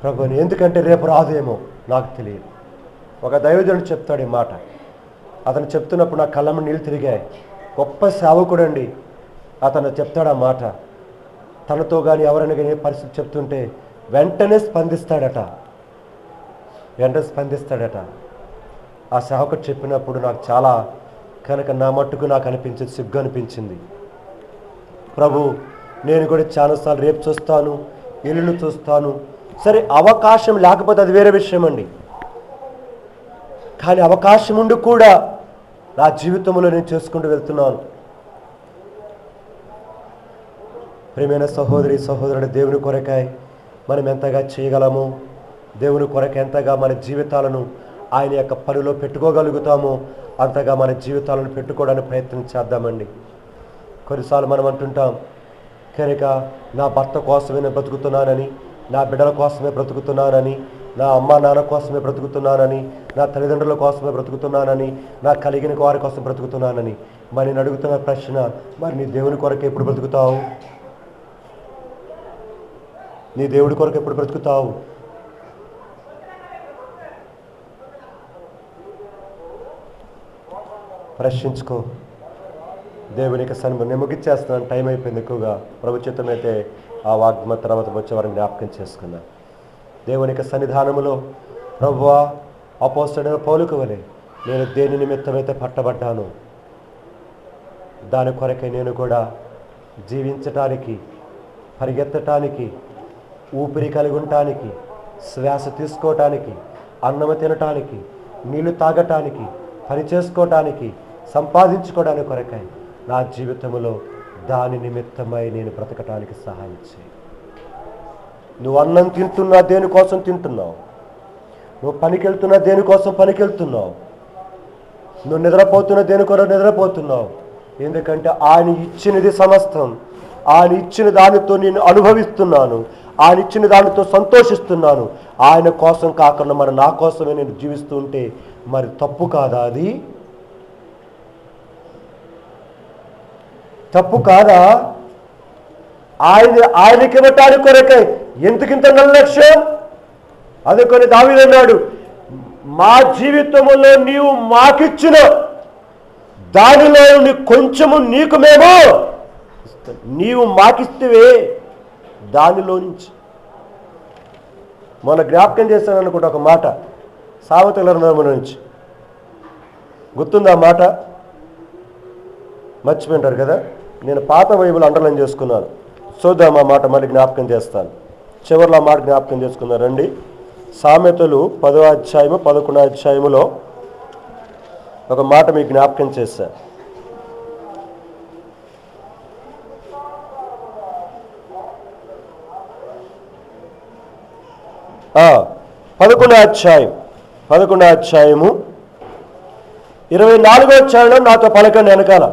ప్రభుని. ఎందుకంటే రేపు రాదేమో నాకు తెలియదు. ఒక దైవజనుడు చెప్తాడు ఈ మాట. అతను చెప్తున్నప్పుడు నా కళ్ళమ్మ నీళ్ళు తిరిగాయి. గొప్ప సేవకుడండి. అతను చెప్తాడు ఆ మాట. తనతో కానీ ఎవరైనా కానీ పరిస్థితి చెప్తుంటే వెంటనే స్పందిస్తాడట. ఆ సేవకుడు చెప్పినప్పుడు నాకు చాలా కనుక నా మట్టుకు నాకు అనిపించింది, సిగ్గు అనిపించింది. ప్రభు, నేను కూడా చాలాసార్లు రేపు చూస్తాను, ఎల్లుండి చూస్తాను. సరే, అవకాశం లేకపోతే అది వేరే విషయం అండి. కానీ అవకాశం ఉండి కూడా నా జీవితంలో నేను చేసుకుంటూ వెళ్తున్నాను. ప్రియమైన సహోదరి సహోదరుడు, దేవుని కొరకాయ మనం ఎంతగా చేయగలము, దేవుని కొరకు ఎంతగా మన జీవితాలను ఆయన యొక్క పనిలో పెట్టుకోగలుగుతామో అంతగా మన జీవితాలను పెట్టుకోవడానికి ప్రయత్నం చేద్దామండి. కొన్నిసార్లు మనం అంటుంటాం, కనుక నా భర్త కోసమే నేను బ్రతుకుతున్నానని, నా బిడ్డల కోసమే బ్రతుకుతున్నానని, నా అమ్మ నాన్న కోసమే బ్రతుకుతున్నానని, నా తల్లిదండ్రుల కోసమే బ్రతుకుతున్నానని, నా కలిగిన వారి కోసం బ్రతుకుతున్నానని. మరి నేను అడుగుతున్న ప్రశ్న, మరి నీ దేవుని కొరకు ఎప్పుడు బ్రతుకుతావు? నీ దేవుడి కొరకు ఎప్పుడు బ్రతుకుతావు? ప్రశ్నించుకో. దేవునికి నేను ముగిచ్చేస్తున్నాను, టైం అయిపోయింది ఎక్కువగా. ప్రభు చిత్తం అయితే ఆ వాగ్మ తర్వాత వచ్చేవారిని జ్ఞాపకం చేసుకున్నా. దేవునికి సన్నిధానములో ప్రభువా, అపోస్తలుడైన పౌలుకు వలె నేను దేని నిమిత్తమైతే పట్టబడ్డాను దాని కొరకై నేను కూడా జీవించటానికి, పరిగెత్తటానికి, ఊపిరి కలిగి ఉండటానికి, శ్వాస తీసుకోవటానికి, అన్నము తినటానికి, నీళ్లు తాగటానికి, పని చేసుకోవటానికి, సంపాదించుకోవడానికి కొరకై నా జీవితంలో దాని నిమిత్తమై నేను బ్రతకటానికి సహాయం చేయి. నువ్వు అన్నం తింటున్నా దేనికోసం తింటున్నావు? నువ్వు పనికి వెళ్తున్నా దేనికోసం పనికి వెళ్తున్నావు? నువ్వు నిద్రపోతున్నా దేనికోసం నిద్రపోతున్నావు? ఎందుకంటే ఆయన ఇచ్చినది సమస్తం. ఆయన ఇచ్చిన దానితో నేను అనుభవిస్తున్నాను, ఆయన ఇచ్చిన దానితో సంతోషిస్తున్నాను. ఆయన కోసం కాకుండా మరి నా కోసమే నేను జీవిస్తూ ఉంటే మరి తప్పు కాదా? అది తప్పు కాదా? ఆయనకి ఇవ్వటానికి కొరకై ఎందుకింత నిర్లక్ష్యం? అదే కొన్ని దావీదు అన్నాడు, మా జీవితంలో నీవు మాకిచ్చిన దానిలో కొంచెము నీకు మేము నీవు మాకిస్తేవే దానిలో నుంచి. మొన్న జ్ఞాపకం చేస్తాను అనుకుంటా ఒక మాట, సామెతల గ్రంథం నుంచి. గుర్తుందా మాట? మర్చిపోయింటారు కదా. నేను పాత బైబిల్ అండర్లైన్ చేసుకున్నాను. చూద్దాం, ఆ మాట మళ్ళీ జ్ఞాపకం చేస్తాను. చివరిలో ఆ మాట జ్ఞాపకం చేసుకున్నారండి. సామెతలు 10వ అధ్యాయము 11వ అధ్యాయములో ఒక మాట మీకు జ్ఞాపకం చేశాను. 11వ అధ్యాయము 24వ చరణం నాతో పలకండి వెనకాల.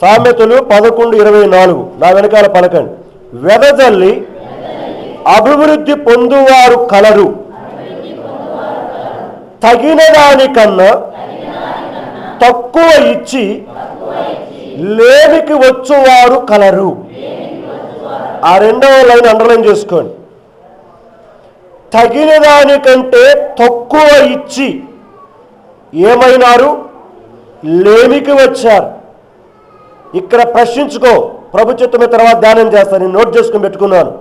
సామెతలు 11:24 నా వెనకాల పలకండి. వెదజల్లి అభివృద్ధి పొందువారు కలరు, తగిన దానికన్నా తక్కువ ఇచ్చి లేమికి వచ్చువారు కలరు. ఆ రెండవ లైన్ అండర్లైన్ చేసుకోండి. తగిన దానికంటే తక్కువ ఇచ్చి ఏమైనారు? లేమికి వచ్చారు. ఇక్కడ ప్రశ్నించుకో, ప్రభు చిత్తమే తర్వాత ధ్యానం చేస్తాను, నేను నోట్ చేసుకుని పెట్టుకున్నాను.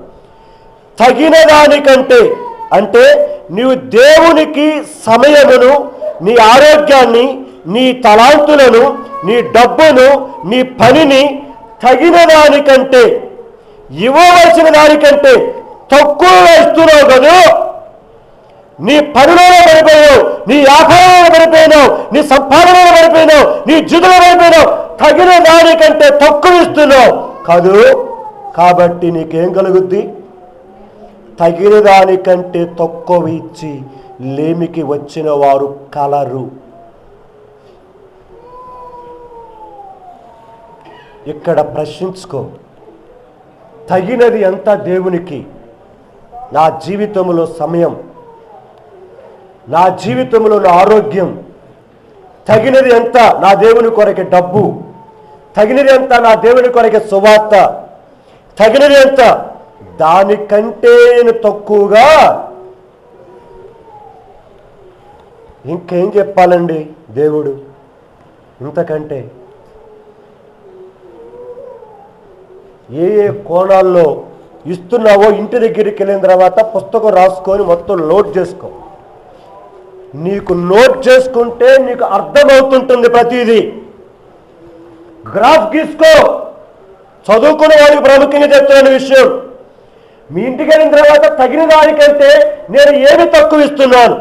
తగిన దానికంటే అంటే నీవు దేవునికి సమయమును, నీ ఆరోగ్యాన్ని, నీ తలాంతులను, నీ డబ్బును, నీ పనిని తగిన దానికంటే, ఇవ్వవలసిన దానికంటే తక్కువగా ఇస్తున్నావు కదా. నీ పనిలోనే పడిపోయావు, నీ వ్యాపారంలో పడిపోయినావు, నీ సంపాదనలో పడిపోయినావు, నీ జీవితంలో పడిపోయినావు. తగిన దానికంటే తక్కువ ఇస్తున్నావు కాదు. కాబట్టి నీకేం కలుగుద్ది? తగిన దానికంటే తక్కువ ఇచ్చి లేమికి వచ్చిన వారు కలరు. ఇక్కడ ప్రశ్నించుకో, తగినది ఎంత దేవునికి? నా జీవితంలో సమయం, నా జీవితంలో నా ఆరోగ్యం. తగినది ఎంత నా దేవుని కొరకే డబ్బు? తగినది ఎంత నా దేవుని కొరకే సువార్త? తగినది ఎంత? దానికంటే నేను తక్కువగా ఇంకేం చెప్పాలండి దేవుడు ఇంతకంటే? ఏ ఏ కోణాల్లో ఇస్తున్నావో ఇంటి దగ్గరికి వెళ్ళిన తర్వాత పుస్తకం రాసుకొని మొత్తం నోట్ చేసుకో. నీకు నోట్ చేసుకుంటే నీకు అర్థమవుతుంటుంది ప్రతిదీ. గ్రాఫ్ గీసుకో. చదువుకునే వాడికి ప్రాముఖ్యంగా చెప్తున్న విషయం, మీ ఇంటికి వెళ్ళిన తర్వాత తగిన దానికంటే నేను ఏమి తక్కువ ఇస్తున్నాను.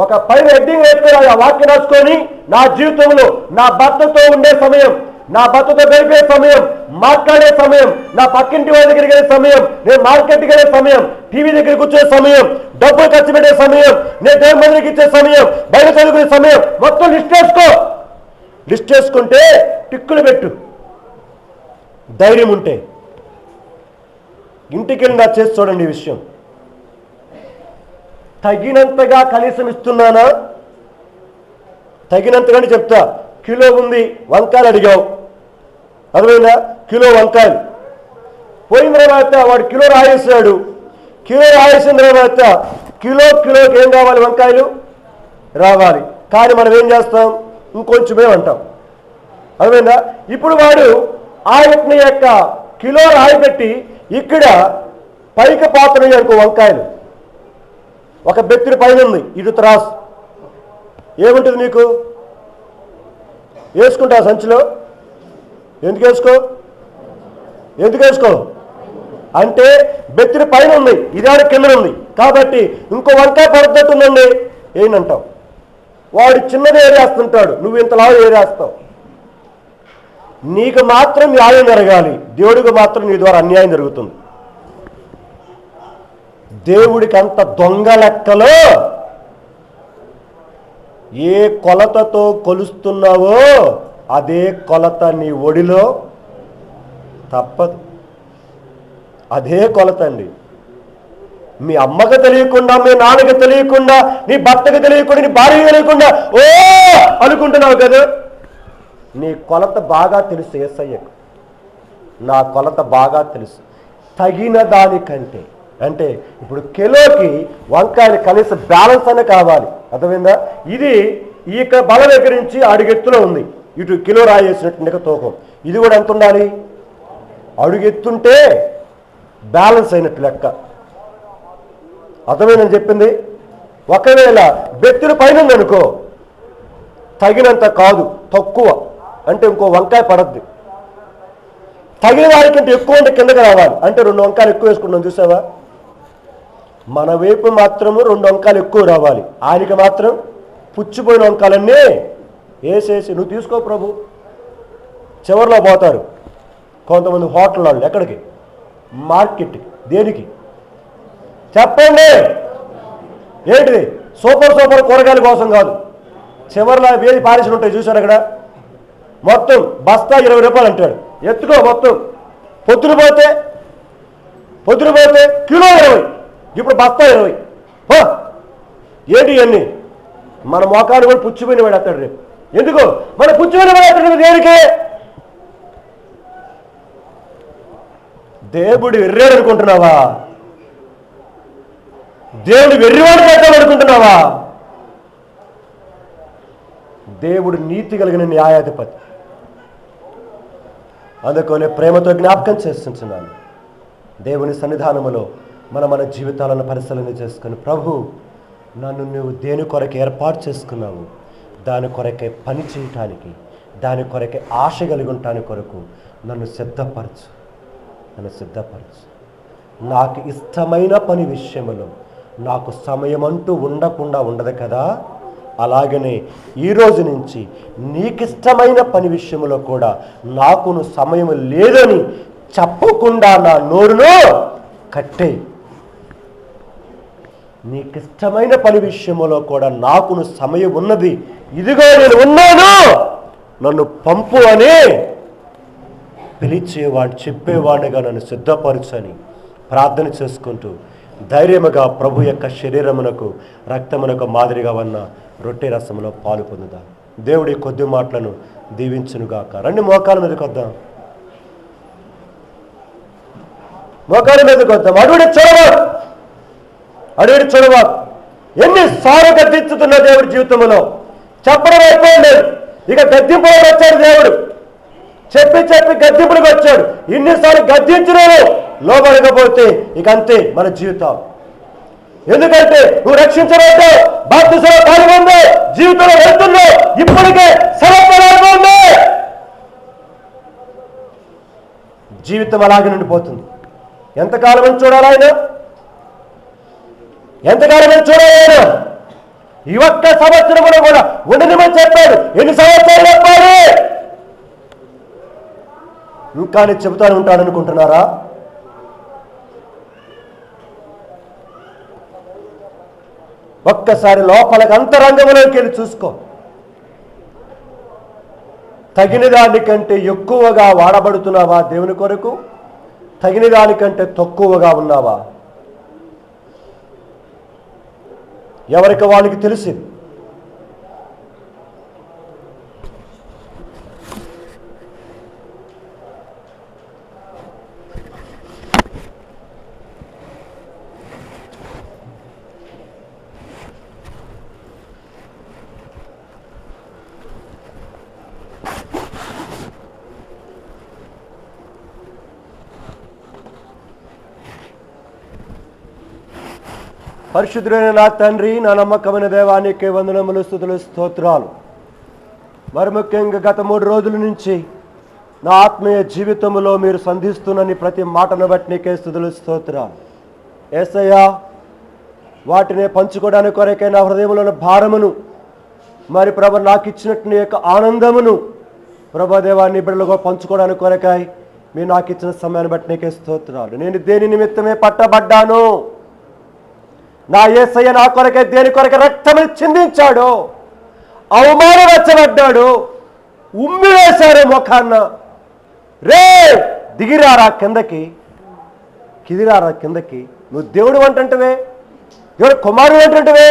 ఒక పైన హెడ్డింగ్ వేసుకొని ఆ వాక్యం రాసుకొని, నా జీవితంలో నా భర్తతో ఉండే సమయం, నా భర్తతో గడిపే సమయం, మాట్లాడే సమయం, నా పక్కింటి వాళ్ళ దగ్గరికి వెళ్ళే సమయం, నేను మార్కెట్కి వెళ్ళే సమయం, టీవీ దగ్గర కూర్చొనే సమయం, డబ్బులు ఖర్చు పెట్టే సమయం, నేను దేవుని మందిరికి ఇచ్చే సమయం, బయట చదువుకునే సమయం, మొత్తం లిస్ట్ వేసుకో. లిస్ట్ వేసుకుంటే టిక్కులు పెట్టు. ధైర్యం ఉంటే ఇంటికి వెళ్ళి నా చేసి చూడండి. ఈ విషయం తగినంతగా కనీసం ఇస్తున్నానా? తగినంతగానే చెప్తా. కిలో ఉంది వంకాయలు అడిగావు, అర్థమైందా? కిలో వంకాయలు పోయిన తర్వాత వాడు కిలో రాయేసాడు. కిలో రాయేసిన తర్వాత కిలోకి ఏం కావాలి? వంకాయలు రావాలి. కానీ మనం ఏం చేస్తాం? ఇంకొంచెమే అంటాం, అర్థమైందా? ఇప్పుడు వాడు ఆయన యొక్క కిలో రాయి పెట్టి ఇక్కడ పైకి పాత్రలు అనుకో వంకాయలు, ఒక బెత్తిరి పైన ఉంది, ఇటు త్రాసు. ఏముంటుంది నీకు? వేసుకుంటా సంచిలో? ఎందుకు వేసుకో అంటే బెత్తిరి పైన ఉంది, ఇదాని కింద ఉంది, కాబట్టి ఇంకో వంకాయ పడుతుందండి ఏంటంటావు. వాడు చిన్నది ఏరేస్తుంటాడు, నువ్వు ఇంతలా ఏరేస్తావు. నీకు మాత్రం న్యాయం జరగాలి, దేవుడికి మాత్రం నీ ద్వారా అన్యాయం జరుగుతుంది. దేవుడికి అంత దొంగ లెక్కలో ఏ కొలతతో కొలుస్తున్నావో అదే కొలత నీ ఒడిలో తప్పదు. అదే కొలత అండి. మీ అమ్మకు తెలియకుండా, మీ నాన్నకి తెలియకుండా, నీ భర్తకు తెలియకుండా, నీ భార్యకు తెలియకుండా ఓ అనుకుంటున్నావు కదా. నీ కొలత బాగా తెలుసు యేసయ్యకు. నా కొలత బాగా తెలుసు. తగిన దానికంటే అంటే ఇప్పుడు కిలోకి వంకాయలు కనీసం బ్యాలెన్స్ అనే కావాలి, అర్థమైందా? ఇది ఈ బల దగ్గర నుంచి అడుగెత్తులో ఉంది, ఇటు కిలో రాయేసినట్టు తూకం. ఇది కూడా ఎంత ఉండాలి? అడుగెత్తుంటే బ్యాలెన్స్ అయినట్టు లెక్క, అర్థమైందని చెప్పింది. ఒకవేళ బెత్తుల పైన ఉందనుకో తగినంత కాదు, తక్కువ అంటే ఇంకో వంకాయ పడద్ది. తగిన వారికంటే ఎక్కువ అంటే కిందకి రావాలి, అంటే 2 వంకాయలు ఎక్కువ వేసుకుంటాం చూసావా. మన వైపు మాత్రము 2 వంకాయలు ఎక్కువ రావాలి, ఆయనకి మాత్రం పుచ్చిపోయిన వంకాయలన్నీ వేసేసి నువ్వు తీసుకో ప్రభు, చివరిలో పోతారు. కొంతమంది హోటల్ వాళ్ళు ఎక్కడికి? మార్కెట్కి. దేనికి చెప్పండి? ఏంటిది? సూపర్ కూరగాయల కోసం కాదు. చివరిలో వేసి పారేసి ఉంటాయి చూశారు అక్కడ. మొత్తం బస్తా 20 రూపాయలు అంటాడు. ఎత్తుకో మొత్తం. పొద్దున పోతే కిలో 20, ఇప్పుడు బస్తా 20. ఏంటి ఇవన్నీ? మన మోకాలు కూడా పుచ్చిపోయిన వాడు అత్తాడు రేపు. ఎందుకు మన పుచ్చిపోయిన వాడు అతడు? దేనికి? దేవుడు వెర్రాడు అనుకుంటున్నావా? దేవుడు వెర్రివాడు చేద్దాం అనుకుంటున్నావా? దేవుడు నీతి కలిగిన న్యాయాధిపతి. అందుకనే ప్రేమతో జ్ఞాపకం చేస్తున్నాను, దేవుని సన్నిధానములో మన జీవితాలను పరిశీలన చేసుకుని, ప్రభు నన్ను నువ్వు దేని కొరకు ఏర్పాటు చేసుకున్నావు, దాని కొరకే పని చేయటానికి, దాని కొరకే ఆశ కలిగి ఉండటానికి కొరకు నన్ను సిద్ధపరచు. నాకు ఇష్టమైన పని విషయంలో నాకు సమయం అంటూ ఉండకుండా ఉండదు కదా. అలాగనే ఈరోజు నుంచి నీకిష్టమైన పని విషయంలో కూడా నాకును సమయం లేదని చెప్పకుండా నా నోరును కట్టే. నీకిష్టమైన పని విషయంలో కూడా నాకును సమయం ఉన్నది, ఇదిగో నేను ఉన్నాను, నన్ను పంపు అని పిలిచేవాడు, చెప్పేవాడిగా నన్ను సిద్ధపరచని ప్రార్థన చేసుకుంటూ ధైర్యముగా ప్రభు యొక్క శరీరమునకు రక్తమునకు మాదిరిగా ఉన్న రొట్టె రసములో పాలు పొందుదాం. దేవుడి కొద్ది మాటలను దీవించునుగాక. రండి మోకాల మీదకి వద్దాం. అడుగుడి చూడవా. ఎన్నిసార్లు గద్దించుతున్న దేవుడి జీవితంలో చెప్పడం అయిపోయింది. ఇక గద్దింపులకు వచ్చాడు దేవుడు. చెప్పి గద్దింపులకు వచ్చాడు. ఇన్నిసార్లు గద్దించినాను, లోబడకపోతే ఇక అంతే మన జీవితం. ఎందుకంటే నువ్వు రక్షించబడ్డావు, బాప్తిసంలో పాల్గొంది, జీవితంలో వెళ్తున్నావు, ఇప్పటికే సమర్పణ. జీవితం అలాగే నిండిపోతుంది. ఎంతకాలం చూడాలి ఆయన? ఎంతకాలం చూడాలి ఆయన? ఈ ఒక్క సంవత్సరంలో కూడా ఉండనిమని చెప్పాడు. ఎన్ని సంవత్సరాలు చెప్పాలి? ఇంకా నేను చెబుతాను ఉంటాను అనుకుంటున్నారా? ఒక్కసారి లోపలికి అంతరంగంలోకి వెళ్ళి చూసుకో. తగిన దానికంటే ఎక్కువగా వాడబడుతున్నావా దేవుని కొరకు? తగిన దానికంటే తక్కువగా ఉన్నావా? ఎవరికి వాళ్ళకి తెలిసింది. పరిశుద్ధుడైన నా తండ్రి, నా నమ్మకమైన దేవానికి వందనములు, స్తుతులు, స్తోత్రాలు. మరి ముఖ్యంగా గత 3 రోజుల నుంచి నా ఆత్మీయ జీవితంలో మీరు సంధిస్తున్న ప్రతి మాటను బట్టి నీకే స్తుతులు, స్తోత్రాలు. యేసయ్యా, వాటిని పంచుకోవడానికి కొరకే నా హృదయంలో ఉన్న భారమును, మరి ప్రభు నాకు ఇచ్చినట్టు నీ యొక్క ఆనందమును ప్రభాదేవాన్ని బిడ్డలుగా పంచుకోవడానికి కొరకాయి మీరు నాకు ఇచ్చిన సమయాన్ని బట్టి నీకే స్తోత్రాలు. నేను దేని నిమిత్తమే పట్టబడ్డాను? నా యేసయ్య నా కొరకే దేని కొరకే రక్తముని చిందించాడు, అవమానపరచబడ్డాడు, ఉమ్మి వేశారు ముఖాన్న. రే దిగిరారా కిందకి, నువ్వు దేవుడు అంటుంటవే, దేవుడు కుమారుడు అంటుంటవే.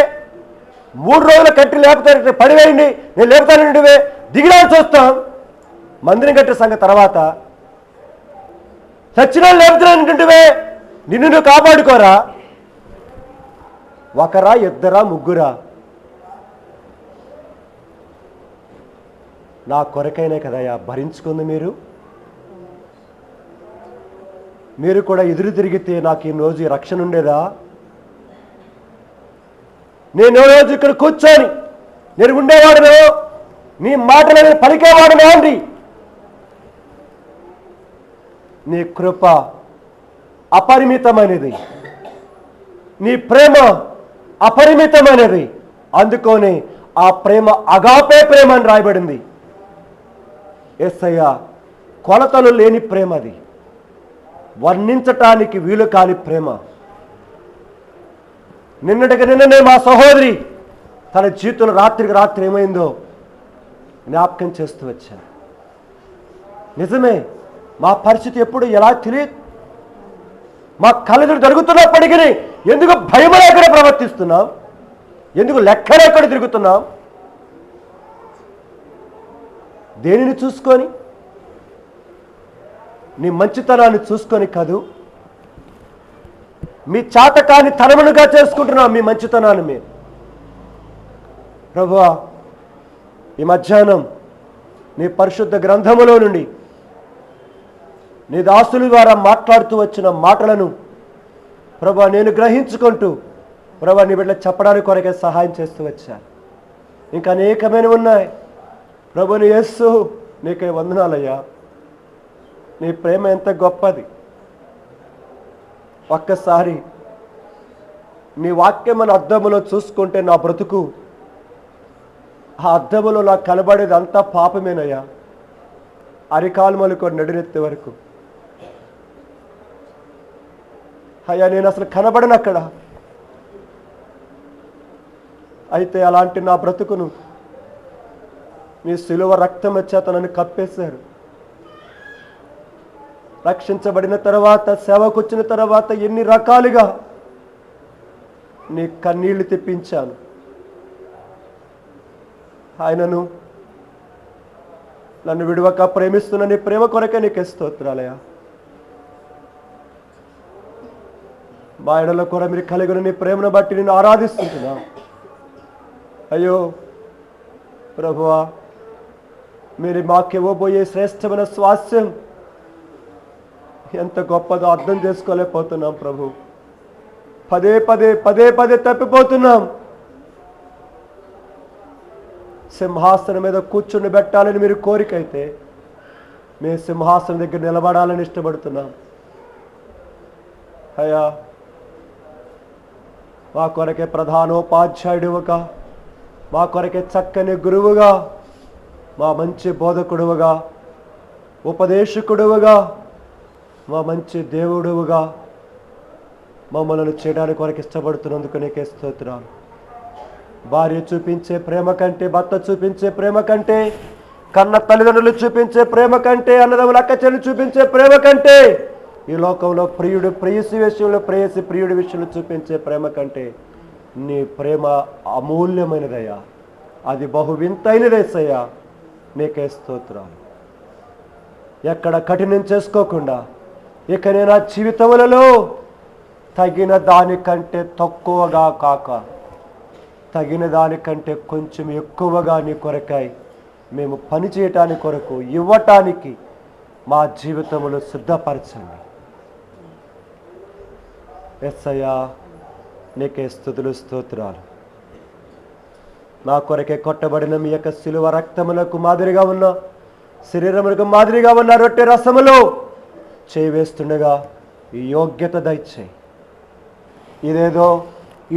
3 రోజులు కట్టి లేపుతానంటే పడివేయండి, నేను లేపుతానంటువే. దిగిరా చూస్తాం. మందిరం కట్టే సంగతి తర్వాత చచ్చిన లేపుతానంటుంటవే. నిన్ను నువ్వు కాపాడుకోరా? ఒకరా, ఇద్దరా, ముగ్గురా? నా కొరకైనా కదయా భరించుకుంది. మీరు కూడా ఎదురు తిరిగితే నాకు ఈ రోజు రక్షణ ఉండేదా? నేను రోజు ఇక్కడ కూర్చొని నేను ఉండేవాడును, నీ మాటలని పలికేవాడును అండి. నీ కృప అపరిమితమైనది, నీ ప్రేమ అపరిమితమైనది. అందుకోనే ఆ ప్రేమ అగాపే ప్రేమ అని రాయబడింది. యేసయ్య కొలతలు లేని ప్రేమ, అది వర్ణించటానికి వీలు కాని ప్రేమ. నిన్ననే మా సహోదరి తన జీవితంలో రాత్రికి రాత్రి ఏమైందో జ్ఞాపకం చేస్తూ వచ్చాను. నిజమే, మా పరిస్థితి ఎప్పుడు ఎలా తెలియదు. మా కళ్ళెదురు జరుగుతున్నప్పటికీ ఎందుకు భయం లేకుండా ప్రవర్తిస్తున్నాం, ఎందుకు లెక్క లేకుండా తిరుగుతున్నాం? దేనిని చూసుకొని? నీ మంచితనాన్ని చూసుకొని కాదు, మీ చాతకాన్ని తనమునుగా చేసుకుంటున్నాం మీ మంచితనాన్ని మీరు. ప్రభువా, ఈ మధ్యాహ్నం నీ పరిశుద్ధ గ్రంథములో నుండి నీ దాసుల ద్వారా మాట్లాడుతూ వచ్చిన మాటలను ప్రభువా నేను గ్రహించుకుంటూ ప్రభువా నీ బిడ్డలకు చెప్పడానికి కొరకే సహాయం చేస్తూ వచ్చాను. ఇంకా అనేకమైనవి ఉన్నాయి. ప్రభుని యేసు నీకే వందనాలయ్యా. నీ ప్రేమ ఎంత గొప్పది. ఒక్కసారి నీ వాక్యం మన అద్దములో చూసుకుంటే నా బ్రతుకు, ఆ అద్దములో నాకు కనబడేది అంతా పాపమేనయ్యా. అరికాలు మొదలుకొని నడినెత్తే వరకు అయ్యా నేను అసలు కనబడను అక్కడ. అయితే అలాంటి నా బ్రతుకును మీ శిలువ రక్తం చేత నన్ను కప్పేశారు. రక్షించబడిన తర్వాత, సేవకు వచ్చిన తర్వాత ఎన్ని రకాలుగా నీ కన్నీళ్లు తెప్పించాను. ఆయనను నన్ను విడువక ప్రేమిస్తున్న నీ ప్రేమ కొరకే నీకే స్తోత్రాలయ్యా. మా ఆయనలో కూడా మీరు కలిగిన నీ ప్రేమను బట్టి నేను ఆరాధిస్తుంటున్నా. అయ్యో ప్రభువా, మీరు మాకివ్వబోయే శ్రేష్టమైన స్వాస్థ్యం ఎంత గొప్పదో అర్థం చేసుకోలేకపోతున్నాం ప్రభు. పదే పదే తప్పిపోతున్నాం. సింహాసనం మీద కూర్చుని పెట్టాలని మీరు కోరికైతే మేము సింహాసనం దగ్గర నిలబడాలని ఇష్టపడుతున్నాం. అయ్యా, మా కొరకే ప్రధానోపాధ్యాయుడుగా, మా కొరకే చక్కని గురువుగా, మా మంచి బోధకుడువుగా, ఉపదేశకుడువుగా, మా మంచి దేవుడువుగా మమ్మల్ని చేయడానికి కొరకు ఇష్టపడుతున్నందుకు నీకే స్తోత్రాలు. భార్య చూపించే ప్రేమ కంటే, భర్త చూపించే ప్రేమ కంటే, కన్న తల్లిదండ్రులు చూపించే ప్రేమ కంటే, అన్నదమ్ముల అక్క చెల్లి చూపించే ప్రేమ కంటే, ఈ లోకంలో ప్రియుడు ప్రేయసి విషయంలో, ప్రేయసి ప్రియుడి విషయంలో చూపించే ప్రేమ కంటే నీ ప్రేమ అమూల్యమైనదయ్యా. అది బహు వింతైనదేసయ్యా. నీకే స్తోత్రాలు. ఎక్కడ కఠినం చేసుకోకుండా ఇక నేను నా జీవితములలో తగిన దానికంటే తక్కువగా కాక, తగిన దానికంటే కొంచెం ఎక్కువగా నీ కొరకై మేము పని చేయటానికి కొరకు ఇవ్వటానికి మా జీవితంలో సిద్ధపరచండి. యేసయ్యా, నీకే స్తుతులు స్తోత్రాలు. నా కొరకే కొట్టబడిన మీ యొక్క శిలువ రక్తములకు మాదిరిగా ఉన్న, శరీరములకు మాదిరిగా ఉన్న రొట్టె రసములో చేయి వేస్తుండగా ఈ యోగ్యత దయచేయి. ఇదేదో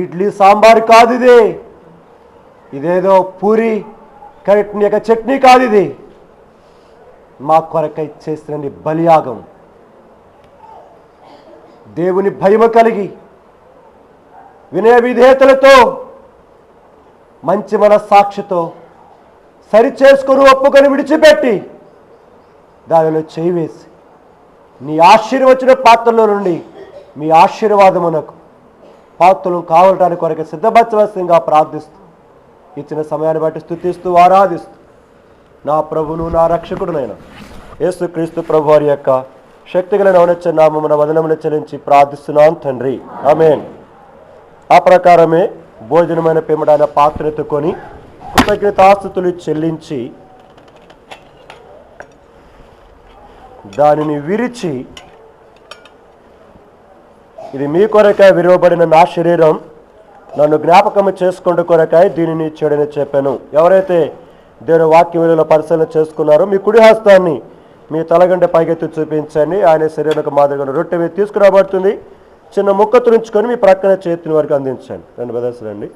ఇడ్లీ సాంబార్ కాదు, ఇదేదో పూరి కరెక్ట్ యొక్క చట్నీ కాదు, ఇది మా కొరకై చేసిన నీ బలియాగం. దేవుని భయము కలిగి వినయ విధేయతలతో మంచి మనస్సాక్షితో సరిచేసుకొని ఒప్పుకొని విడిచిపెట్టి దానిలో చేయి వేసి నీ ఆశీర్వచన పాత్రలో నుండి మీ ఆశీర్వాదమునకు పాత్రలు కావటానికి కొరకు సిద్ధపరచవలసిందిగా ప్రార్థిస్తూ ఇచ్చిన సమయాన్ని బట్టి స్తుతిస్తూ ఆరాధిస్తూ నా ప్రభును నా రక్షకుడునైనా యేసుక్రీస్తు ప్రభు వారి యొక్క శక్తిగల నవనచ్చ నామమున వదనములు చెల్లించి ప్రార్థిస్తున్నాను తండ్రి, ఆమేన్. ఆ ప్రకారమే భోజనమైన పిమ్మడాన పాత్ర ఎత్తుకొని కృతజ్ఞతాస్తుతులు చెల్లించి దానిని విరిచి, ఇది మీ కొరకై విరవబడిన నా శరీరం, నన్ను జ్ఞాపకము చేసుకుంటూ కొరకై దీనిని చెడని చెప్పాను. ఎవరైతే దేవుని వాక్యం విలువలో పరిశీలన చేసుకున్నారో మీ కుడి హస్తాన్ని మీ తలగంట పైకెత్తి చూపించండి. ఆయన శరీరానికి మాదిరిగా రొట్టె మీద తీసుకురాబడుతుంది. చిన్న ముక్క తురించుకొని మీ ప్రక్కన చేతిని వరకు అందించండి. రెండు బ్రదర్స్ రండి.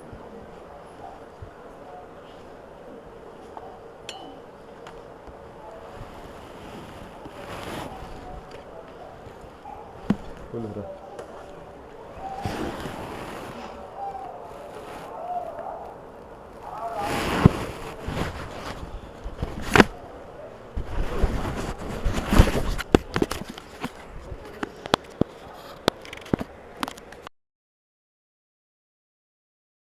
ఉన్నారా?